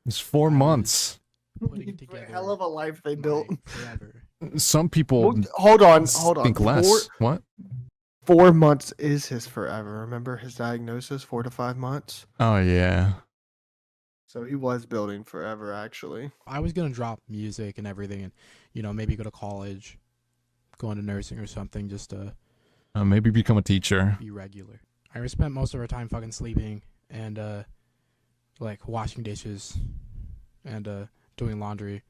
[SPEAKER 2] It's 4 months.
[SPEAKER 5] Putting together
[SPEAKER 3] Hell of a life they
[SPEAKER 5] my
[SPEAKER 3] built.
[SPEAKER 5] forever.
[SPEAKER 2] Some people
[SPEAKER 3] Hold on.
[SPEAKER 2] think less. What?
[SPEAKER 3] 4 months is his forever. Remember his diagnosis, 4 to 5 months?
[SPEAKER 2] Oh, yeah.
[SPEAKER 3] So he was building forever, actually.
[SPEAKER 5] I was gonna drop music and everything, and maybe go to college, go into nursing or something, just to
[SPEAKER 2] Maybe become a teacher.
[SPEAKER 5] be regular. I spent most of our time fucking sleeping and like washing dishes and doing laundry.
[SPEAKER 3] You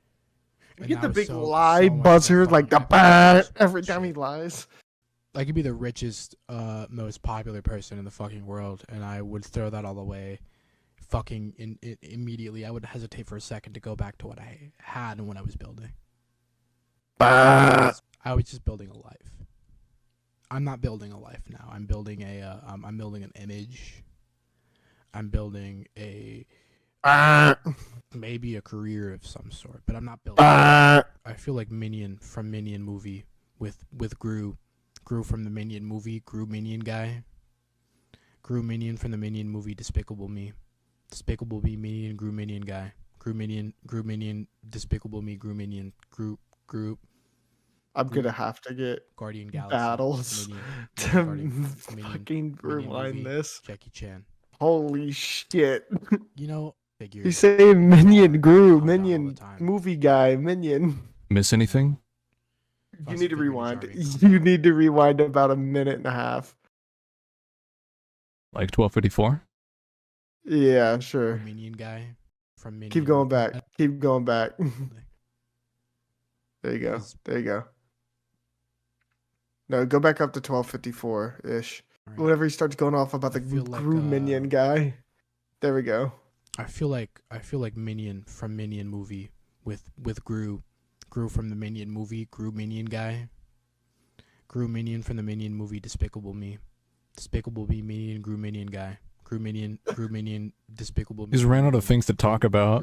[SPEAKER 5] And
[SPEAKER 3] get
[SPEAKER 5] that
[SPEAKER 3] the
[SPEAKER 5] was
[SPEAKER 3] big
[SPEAKER 5] so
[SPEAKER 3] lie
[SPEAKER 5] much
[SPEAKER 3] buzzer,
[SPEAKER 5] more
[SPEAKER 3] like the
[SPEAKER 5] fun.
[SPEAKER 3] bah, every time he lies.
[SPEAKER 5] I could be the richest, most popular person in the fucking world, and I would throw that all away. Fucking immediately, I would hesitate for a second to go back to what I had when I was building.
[SPEAKER 3] Bah.
[SPEAKER 5] I was just building a life. I'm not building a life now. I'm building I'm building an image. I'm building maybe a career of some sort, but I'm not building. I feel like Minion from Minion movie with Gru from the Minion movie, Gru Minion guy. Gru Minion from the Minion movie, Despicable Me. Despicable Me Minion, Gru Minion guy. Gru Minion, Despicable Me, Gru Minion, Gru.
[SPEAKER 3] I'm gonna have to get
[SPEAKER 5] Guardian Galaxy.
[SPEAKER 3] battles
[SPEAKER 5] Minion,
[SPEAKER 3] to
[SPEAKER 5] Guardian,
[SPEAKER 3] fucking rewind
[SPEAKER 5] movie,
[SPEAKER 3] this.
[SPEAKER 5] Jackie Chan.
[SPEAKER 3] Holy shit.
[SPEAKER 5] You know, figure.
[SPEAKER 3] He's saying Minion, Gru,
[SPEAKER 5] Calm down all the
[SPEAKER 3] Minion,
[SPEAKER 5] time.
[SPEAKER 3] movie guy, Minion.
[SPEAKER 2] Miss anything?
[SPEAKER 3] You need to
[SPEAKER 5] Figure
[SPEAKER 3] rewind.
[SPEAKER 5] Jar Jar
[SPEAKER 3] You need to rewind about a minute and a half.
[SPEAKER 2] Like 1254?
[SPEAKER 3] Yeah,
[SPEAKER 5] Gru
[SPEAKER 3] sure.
[SPEAKER 5] Minion guy from Minion.
[SPEAKER 3] Keep going back. Keep going back. There you go.
[SPEAKER 5] Is-
[SPEAKER 3] There you go. No, go back up to 1254-ish.
[SPEAKER 5] Alright.
[SPEAKER 3] Whenever he starts going off about
[SPEAKER 5] I
[SPEAKER 3] the
[SPEAKER 5] feel like,
[SPEAKER 3] Gru Minion guy. There we go.
[SPEAKER 5] I feel like Minion from Minion movie with Gru from the Minion movie, Gru Minion guy. Gru Minion from the Minion movie, Despicable Me. Despicable Me Minion, Gru Minion guy. Gru Minion, Despicable Me.
[SPEAKER 2] He's ran out of things to talk about.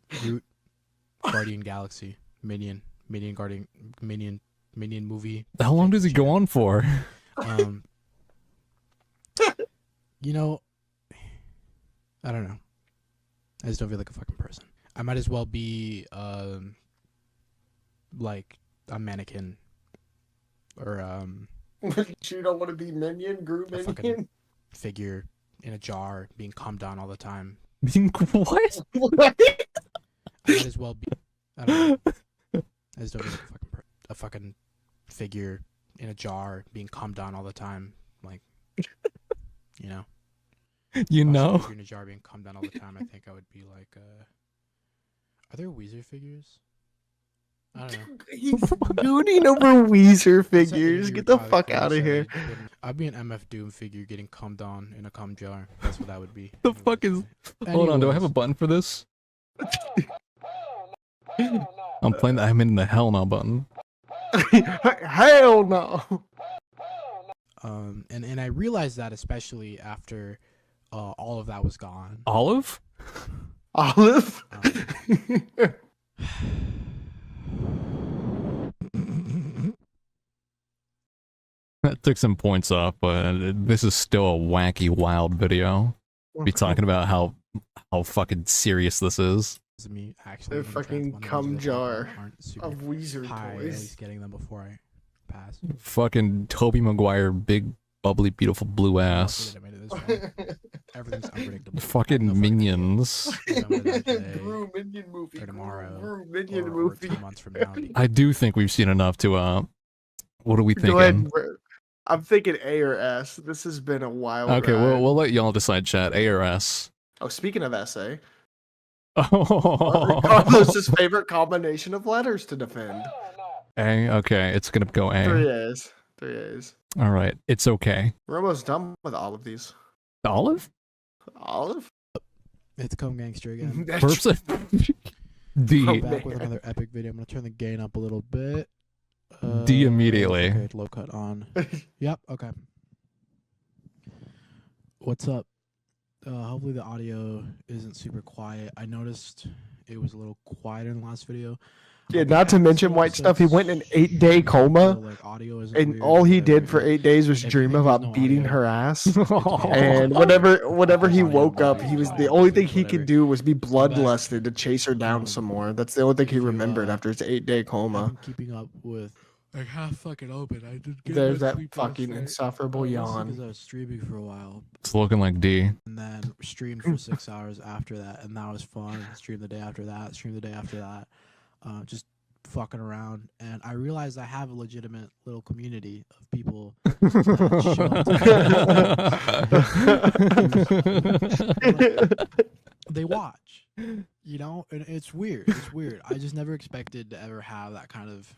[SPEAKER 5] Gru, Guardian Galaxy, Minion Guardian, Minion movie.
[SPEAKER 2] How long does he go on for?
[SPEAKER 5] You know, I don't know. I just don't feel like a fucking person. I might as well be like a mannequin or
[SPEAKER 3] You don't want to be Minion, Gru
[SPEAKER 5] a fucking
[SPEAKER 3] Minion?
[SPEAKER 5] figure in a jar being calmed down all the time.
[SPEAKER 2] What?
[SPEAKER 3] What?
[SPEAKER 5] I might as well be. I don't know. I just don't feel like a fucking figure in a jar being calmed down all the time. Like, you know.
[SPEAKER 2] You
[SPEAKER 5] If I was a
[SPEAKER 2] know?
[SPEAKER 5] figure in a jar being calmed down all the time, I think I would be like, are there Weezer figures? I don't know.
[SPEAKER 3] He's gooning over Weezer
[SPEAKER 5] Second
[SPEAKER 3] figures.
[SPEAKER 5] interview
[SPEAKER 3] Get the
[SPEAKER 5] with
[SPEAKER 3] fuck
[SPEAKER 5] Tyler
[SPEAKER 3] out of
[SPEAKER 5] Perry
[SPEAKER 3] here.
[SPEAKER 5] said I'd be an MF Doom figure getting calmed down in a cum jar. That's what I would be.
[SPEAKER 2] The fuck is... Hold on, do I have a
[SPEAKER 5] Anyways,
[SPEAKER 2] button for this? I'm playing the I'm in the hell no button.
[SPEAKER 3] Hell no.
[SPEAKER 5] and I realized that especially after all of that was gone.
[SPEAKER 2] Olive?
[SPEAKER 3] Olive?
[SPEAKER 2] That took some points off, but this is still a wacky, wild video. Be talking about how fucking serious this is.
[SPEAKER 5] Me actually
[SPEAKER 3] A
[SPEAKER 5] being
[SPEAKER 3] fucking
[SPEAKER 5] trans, one of the
[SPEAKER 3] cum
[SPEAKER 5] reasons that
[SPEAKER 3] jar
[SPEAKER 5] aren't super
[SPEAKER 3] of Weezer
[SPEAKER 5] high, at
[SPEAKER 3] toys.
[SPEAKER 5] least getting them before I pass.
[SPEAKER 2] Fucking Toby Maguire, big, bubbly, beautiful blue ass.
[SPEAKER 5] Lucky that I made it this far. Everything's unpredictable.
[SPEAKER 2] Fucking
[SPEAKER 5] No fucking
[SPEAKER 2] minions.
[SPEAKER 5] remember that today
[SPEAKER 3] Gru Minion movie.
[SPEAKER 5] or tomorrow
[SPEAKER 3] Gru Minion
[SPEAKER 5] or
[SPEAKER 3] movie.
[SPEAKER 5] 2 months from now.
[SPEAKER 2] I do think we've seen enough to, what are we
[SPEAKER 3] Go ahead.
[SPEAKER 2] thinking?
[SPEAKER 3] I'm thinking A or S. This has been a wild
[SPEAKER 2] Okay,
[SPEAKER 3] ride.
[SPEAKER 2] we'll let y'all decide, chat. A or S.
[SPEAKER 3] Oh, speaking of essay,
[SPEAKER 2] Oh,
[SPEAKER 3] Carlos's favorite combination of letters to defend.
[SPEAKER 2] A. Okay, it's gonna go
[SPEAKER 3] Three
[SPEAKER 2] A.
[SPEAKER 3] A's. 3 A's.
[SPEAKER 2] All right, it's okay.
[SPEAKER 3] We're almost done with all of these.
[SPEAKER 2] Olive?
[SPEAKER 3] Olive?
[SPEAKER 5] It's Cum Gangster again.
[SPEAKER 2] Person? D.
[SPEAKER 3] Oh,
[SPEAKER 5] Back with
[SPEAKER 3] man.
[SPEAKER 5] another epic video. I'm gonna turn the gain up a little bit.
[SPEAKER 2] D immediately.
[SPEAKER 5] Okay, low cut on. Yep. Okay. What's up? Hopefully the audio isn't super quiet. I noticed it was a little quieter in the last video.
[SPEAKER 3] Yeah,
[SPEAKER 5] I'll be
[SPEAKER 3] not to
[SPEAKER 5] back
[SPEAKER 3] mention
[SPEAKER 5] soon,
[SPEAKER 3] white
[SPEAKER 5] so
[SPEAKER 3] stuff. He went in an 8-day
[SPEAKER 5] so,
[SPEAKER 3] coma,
[SPEAKER 5] like, audio isn't
[SPEAKER 3] and
[SPEAKER 5] weird,
[SPEAKER 3] all he
[SPEAKER 5] whatever,
[SPEAKER 3] did for
[SPEAKER 5] but
[SPEAKER 3] 8 days was
[SPEAKER 5] if
[SPEAKER 3] dream
[SPEAKER 5] there's
[SPEAKER 3] about
[SPEAKER 5] no
[SPEAKER 3] beating
[SPEAKER 5] audio,
[SPEAKER 3] her ass.
[SPEAKER 2] Oh.
[SPEAKER 3] And whenever he
[SPEAKER 5] Audio
[SPEAKER 3] woke up,
[SPEAKER 5] maybe
[SPEAKER 3] he was
[SPEAKER 5] it's
[SPEAKER 3] the
[SPEAKER 5] fine,
[SPEAKER 3] only
[SPEAKER 5] but
[SPEAKER 3] thing he
[SPEAKER 5] whatever.
[SPEAKER 3] could do was be
[SPEAKER 5] back.
[SPEAKER 3] bloodlusted to chase her down some more. That's the only thing he
[SPEAKER 5] if you,
[SPEAKER 3] remembered after his 8-day
[SPEAKER 5] I've
[SPEAKER 3] coma.
[SPEAKER 5] been keeping up with like half fucking open. I did get
[SPEAKER 3] There's
[SPEAKER 5] my
[SPEAKER 3] that
[SPEAKER 5] sleep last
[SPEAKER 3] fucking
[SPEAKER 5] night.
[SPEAKER 3] insufferable
[SPEAKER 5] Mostly
[SPEAKER 3] yawn.
[SPEAKER 5] 'cause I was streaming for a while
[SPEAKER 2] It's looking like D.
[SPEAKER 5] and then streamed for 6 hours after that, and that was fun. Streamed the day after that. Streamed the day after that. Just fucking around, and I realized I have a legitimate little community of people that show up to they watch, you know, and it's weird. It's weird. I just never expected to ever have that kind of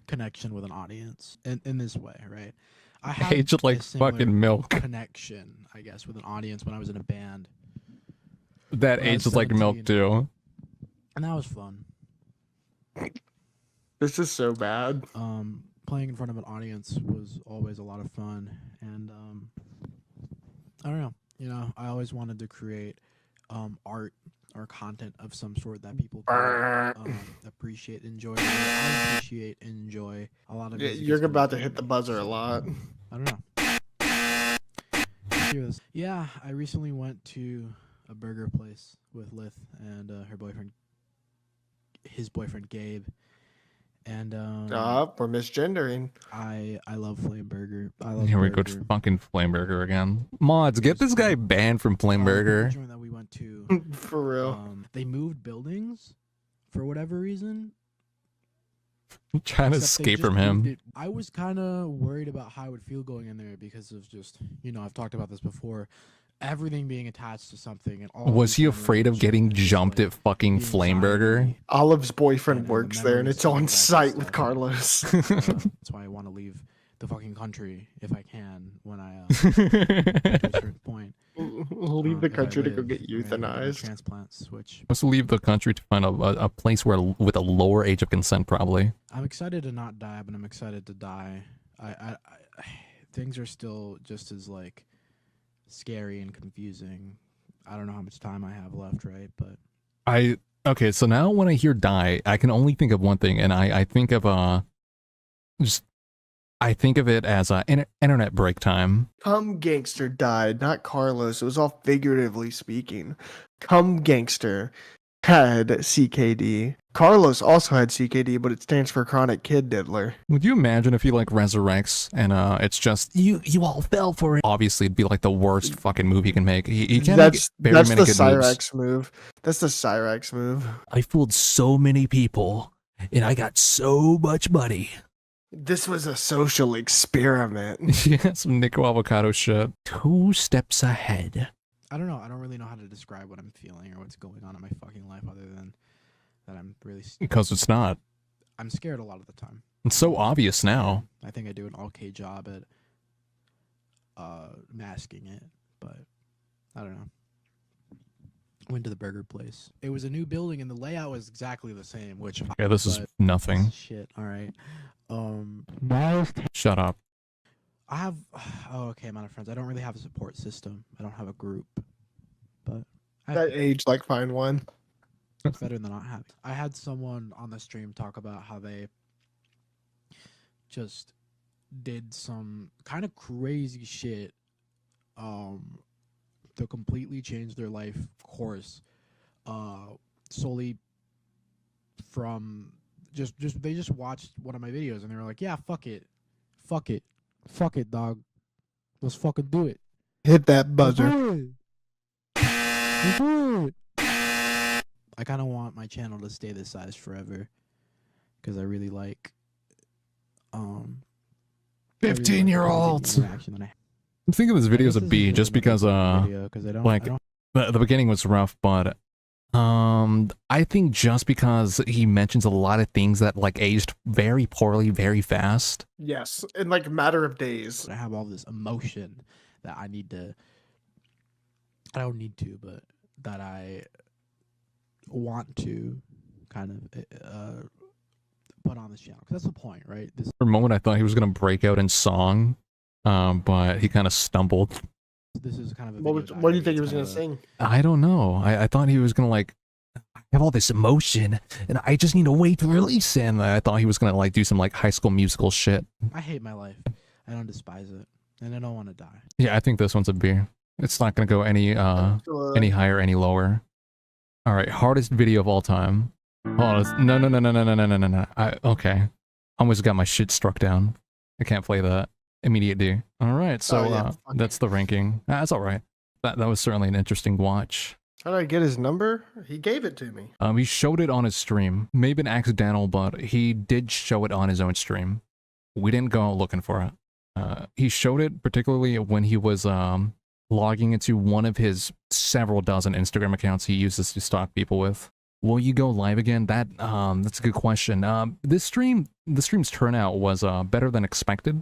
[SPEAKER 5] connection with an audience in this way, right? I had
[SPEAKER 2] Aged
[SPEAKER 5] a
[SPEAKER 2] like
[SPEAKER 5] similar
[SPEAKER 2] fucking milk.
[SPEAKER 5] connection, I guess, with an audience when I was in a band,
[SPEAKER 2] That
[SPEAKER 5] When I was
[SPEAKER 2] aged like milk
[SPEAKER 5] 17.
[SPEAKER 2] too.
[SPEAKER 5] and that was fun.
[SPEAKER 3] This is so bad.
[SPEAKER 5] playing in front of an audience was always a lot of fun, and I don't know. You know, I always wanted to create art or content of some sort that people could appreciate, enjoy. I appreciate, enjoy a lot of.
[SPEAKER 3] Yeah,
[SPEAKER 5] music is
[SPEAKER 3] you're
[SPEAKER 5] coming
[SPEAKER 3] about to
[SPEAKER 5] from
[SPEAKER 3] hit the
[SPEAKER 5] me,
[SPEAKER 3] buzzer a
[SPEAKER 5] so,
[SPEAKER 3] lot.
[SPEAKER 5] I don't know. Hear this. Yeah, I recently went to a burger place with Lith and her boyfriend, his boyfriend Gabe, and
[SPEAKER 3] We're misgendering.
[SPEAKER 5] I love Flame Burger. I love
[SPEAKER 2] Here we go,
[SPEAKER 5] burger.
[SPEAKER 2] fucking Flame Burger again. Mods, get this guy banned from Flame
[SPEAKER 5] The
[SPEAKER 2] Burger.
[SPEAKER 5] joint that we went to,
[SPEAKER 3] For real.
[SPEAKER 5] they moved buildings for whatever reason.
[SPEAKER 2] Trying to
[SPEAKER 5] Except they
[SPEAKER 2] escape
[SPEAKER 5] just
[SPEAKER 2] from
[SPEAKER 5] moved
[SPEAKER 2] him.
[SPEAKER 5] it. I was kind of worried about how I would feel going in there because of just, you know, I've talked about this before. Everything being attached to something and all.
[SPEAKER 2] Was
[SPEAKER 5] these
[SPEAKER 2] he
[SPEAKER 5] memories
[SPEAKER 2] afraid of
[SPEAKER 5] and
[SPEAKER 2] getting
[SPEAKER 5] shit, and just,
[SPEAKER 2] jumped
[SPEAKER 5] like,
[SPEAKER 2] at fucking
[SPEAKER 5] the
[SPEAKER 2] Flame Burger?
[SPEAKER 5] anxiety
[SPEAKER 3] Olive's boyfriend
[SPEAKER 5] and the
[SPEAKER 3] works there, and
[SPEAKER 5] memories
[SPEAKER 3] it's
[SPEAKER 5] and all
[SPEAKER 3] on
[SPEAKER 5] that good
[SPEAKER 3] site with
[SPEAKER 5] stuff.
[SPEAKER 3] Carlos.
[SPEAKER 5] That's why I want to leave the fucking country if I can when I get to a certain point.
[SPEAKER 3] Leave the
[SPEAKER 5] If I
[SPEAKER 3] country to go
[SPEAKER 5] live,
[SPEAKER 3] get
[SPEAKER 5] I'm gonna get
[SPEAKER 3] euthanized.
[SPEAKER 5] transplants, which
[SPEAKER 2] Must leave the country to find a place where with a lower age of consent, probably.
[SPEAKER 5] I'm excited to not die, but I'm excited to die. I things are still just as like scary and confusing. I don't know how much time I have left, right? But
[SPEAKER 2] Okay, so now when I hear die, I can only think of one thing, and I think of just I think of it as internet break time.
[SPEAKER 3] Cum Gangster died, not Carlos. It was all figuratively speaking. Cum Gangster had CKD. Carlos also had CKD, but it stands for Chronic Kid Diddler.
[SPEAKER 2] Would you imagine if he like resurrects and it's just you all fell for it? Obviously, it'd be like the worst fucking move he can make. He can't make very
[SPEAKER 3] That's
[SPEAKER 2] many
[SPEAKER 3] the
[SPEAKER 2] good moves.
[SPEAKER 3] Cyrex move. That's the Cyrex move.
[SPEAKER 2] I fooled so many people, and I got so much money.
[SPEAKER 3] This was a social experiment.
[SPEAKER 2] Yeah, some Nico Avocado shit. 2 steps ahead.
[SPEAKER 5] I don't know. I don't really know how to describe what I'm feeling or what's going on in my fucking life other than that I'm really
[SPEAKER 2] Because it's not.
[SPEAKER 5] I'm scared a lot of the time.
[SPEAKER 2] It's so obvious now.
[SPEAKER 5] I think I do an okay job at masking it, but I don't know. Went to the burger place. It was a new building and the layout was exactly the same, which
[SPEAKER 2] Yeah, this is
[SPEAKER 5] but-
[SPEAKER 2] nothing.
[SPEAKER 5] shit. All right.
[SPEAKER 2] Shut up.
[SPEAKER 5] I have okay amount of friends. I don't really have a support system. I don't have a group, but
[SPEAKER 3] That age like fine wine.
[SPEAKER 5] it's better than not having. I had someone on the stream talk about how they just did some kind of crazy shit to completely change their life course solely from just they just watched one of my videos and they were like, yeah, fuck it, dog, let's fucking do it.
[SPEAKER 3] Hit that buzzer.
[SPEAKER 5] I kind of want my channel to stay this size forever because I really like
[SPEAKER 2] 15-year-olds.
[SPEAKER 5] interaction that I
[SPEAKER 2] I'm thinking this video is a
[SPEAKER 5] guess this
[SPEAKER 2] B
[SPEAKER 5] isn't
[SPEAKER 2] just
[SPEAKER 5] really
[SPEAKER 2] because
[SPEAKER 5] a video 'cause I don't,
[SPEAKER 2] like-
[SPEAKER 5] I don't
[SPEAKER 2] the beginning was rough, but I think just because he mentions a lot of things that like aged very poorly very fast.
[SPEAKER 3] Yes, in like a matter of days.
[SPEAKER 5] I have all this emotion that I need to. I don't need to, but that I want to kind of put on this channel because that's the point, right? This
[SPEAKER 2] For a moment I thought he was gonna break out in song, but he kind of stumbled.
[SPEAKER 5] is kind of a
[SPEAKER 3] What,
[SPEAKER 5] video
[SPEAKER 3] what do you
[SPEAKER 5] diary.
[SPEAKER 3] think he
[SPEAKER 5] It's
[SPEAKER 3] was
[SPEAKER 5] kind
[SPEAKER 3] gonna
[SPEAKER 5] of
[SPEAKER 3] sing?
[SPEAKER 2] I don't know. I thought he was gonna like I have all this emotion and I just need to wait to release it. And I thought he was gonna like do some like High School Musical shit.
[SPEAKER 5] I hate my life. I don't despise it, and I don't want to die.
[SPEAKER 2] Yeah, I think this one's a B. It's not gonna go any higher, any lower. All right, hardest video of all time. Oh no. Okay, almost got my shit struck down. I can't play that. Immediate D. All right, so
[SPEAKER 3] yeah, fuck
[SPEAKER 2] that's the ranking. That's all right. That was certainly an interesting watch.
[SPEAKER 3] How did I get his number? He gave it to me.
[SPEAKER 2] He showed it on his stream. Maybe an accidental, but he did show it on his own stream. We didn't go out looking for it. He showed it particularly when he was logging into one of his several dozen Instagram accounts he uses to stalk people with. Will you go live again? That's a good question. The stream's turnout was better than expected.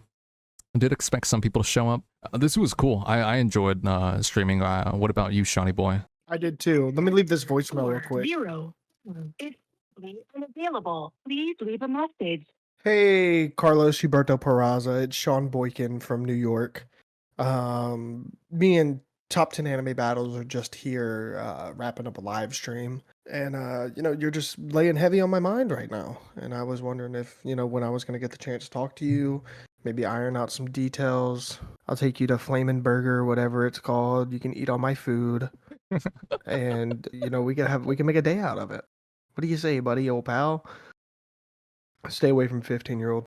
[SPEAKER 2] I did expect some people to show up. This was cool. I enjoyed streaming. What about you, Shawty boy?
[SPEAKER 3] I did too. Let me leave this voicemail real quick.
[SPEAKER 6] 0 is unavailable. Please leave a message.
[SPEAKER 3] Hey, Carlos Huberto Peraza. It's Sean Boykin from New York. Me and Top 10 Anime Battles are just here wrapping up a live stream. And, you're just laying heavy on my mind right now. And I was wondering if, when I was going to get the chance to talk to you, maybe iron out some details. I'll take you to Flamin' Burger, whatever it's called. You can eat all my food. And, we can make a day out of it. What do you say, buddy, old pal? Stay away from 15-year-old.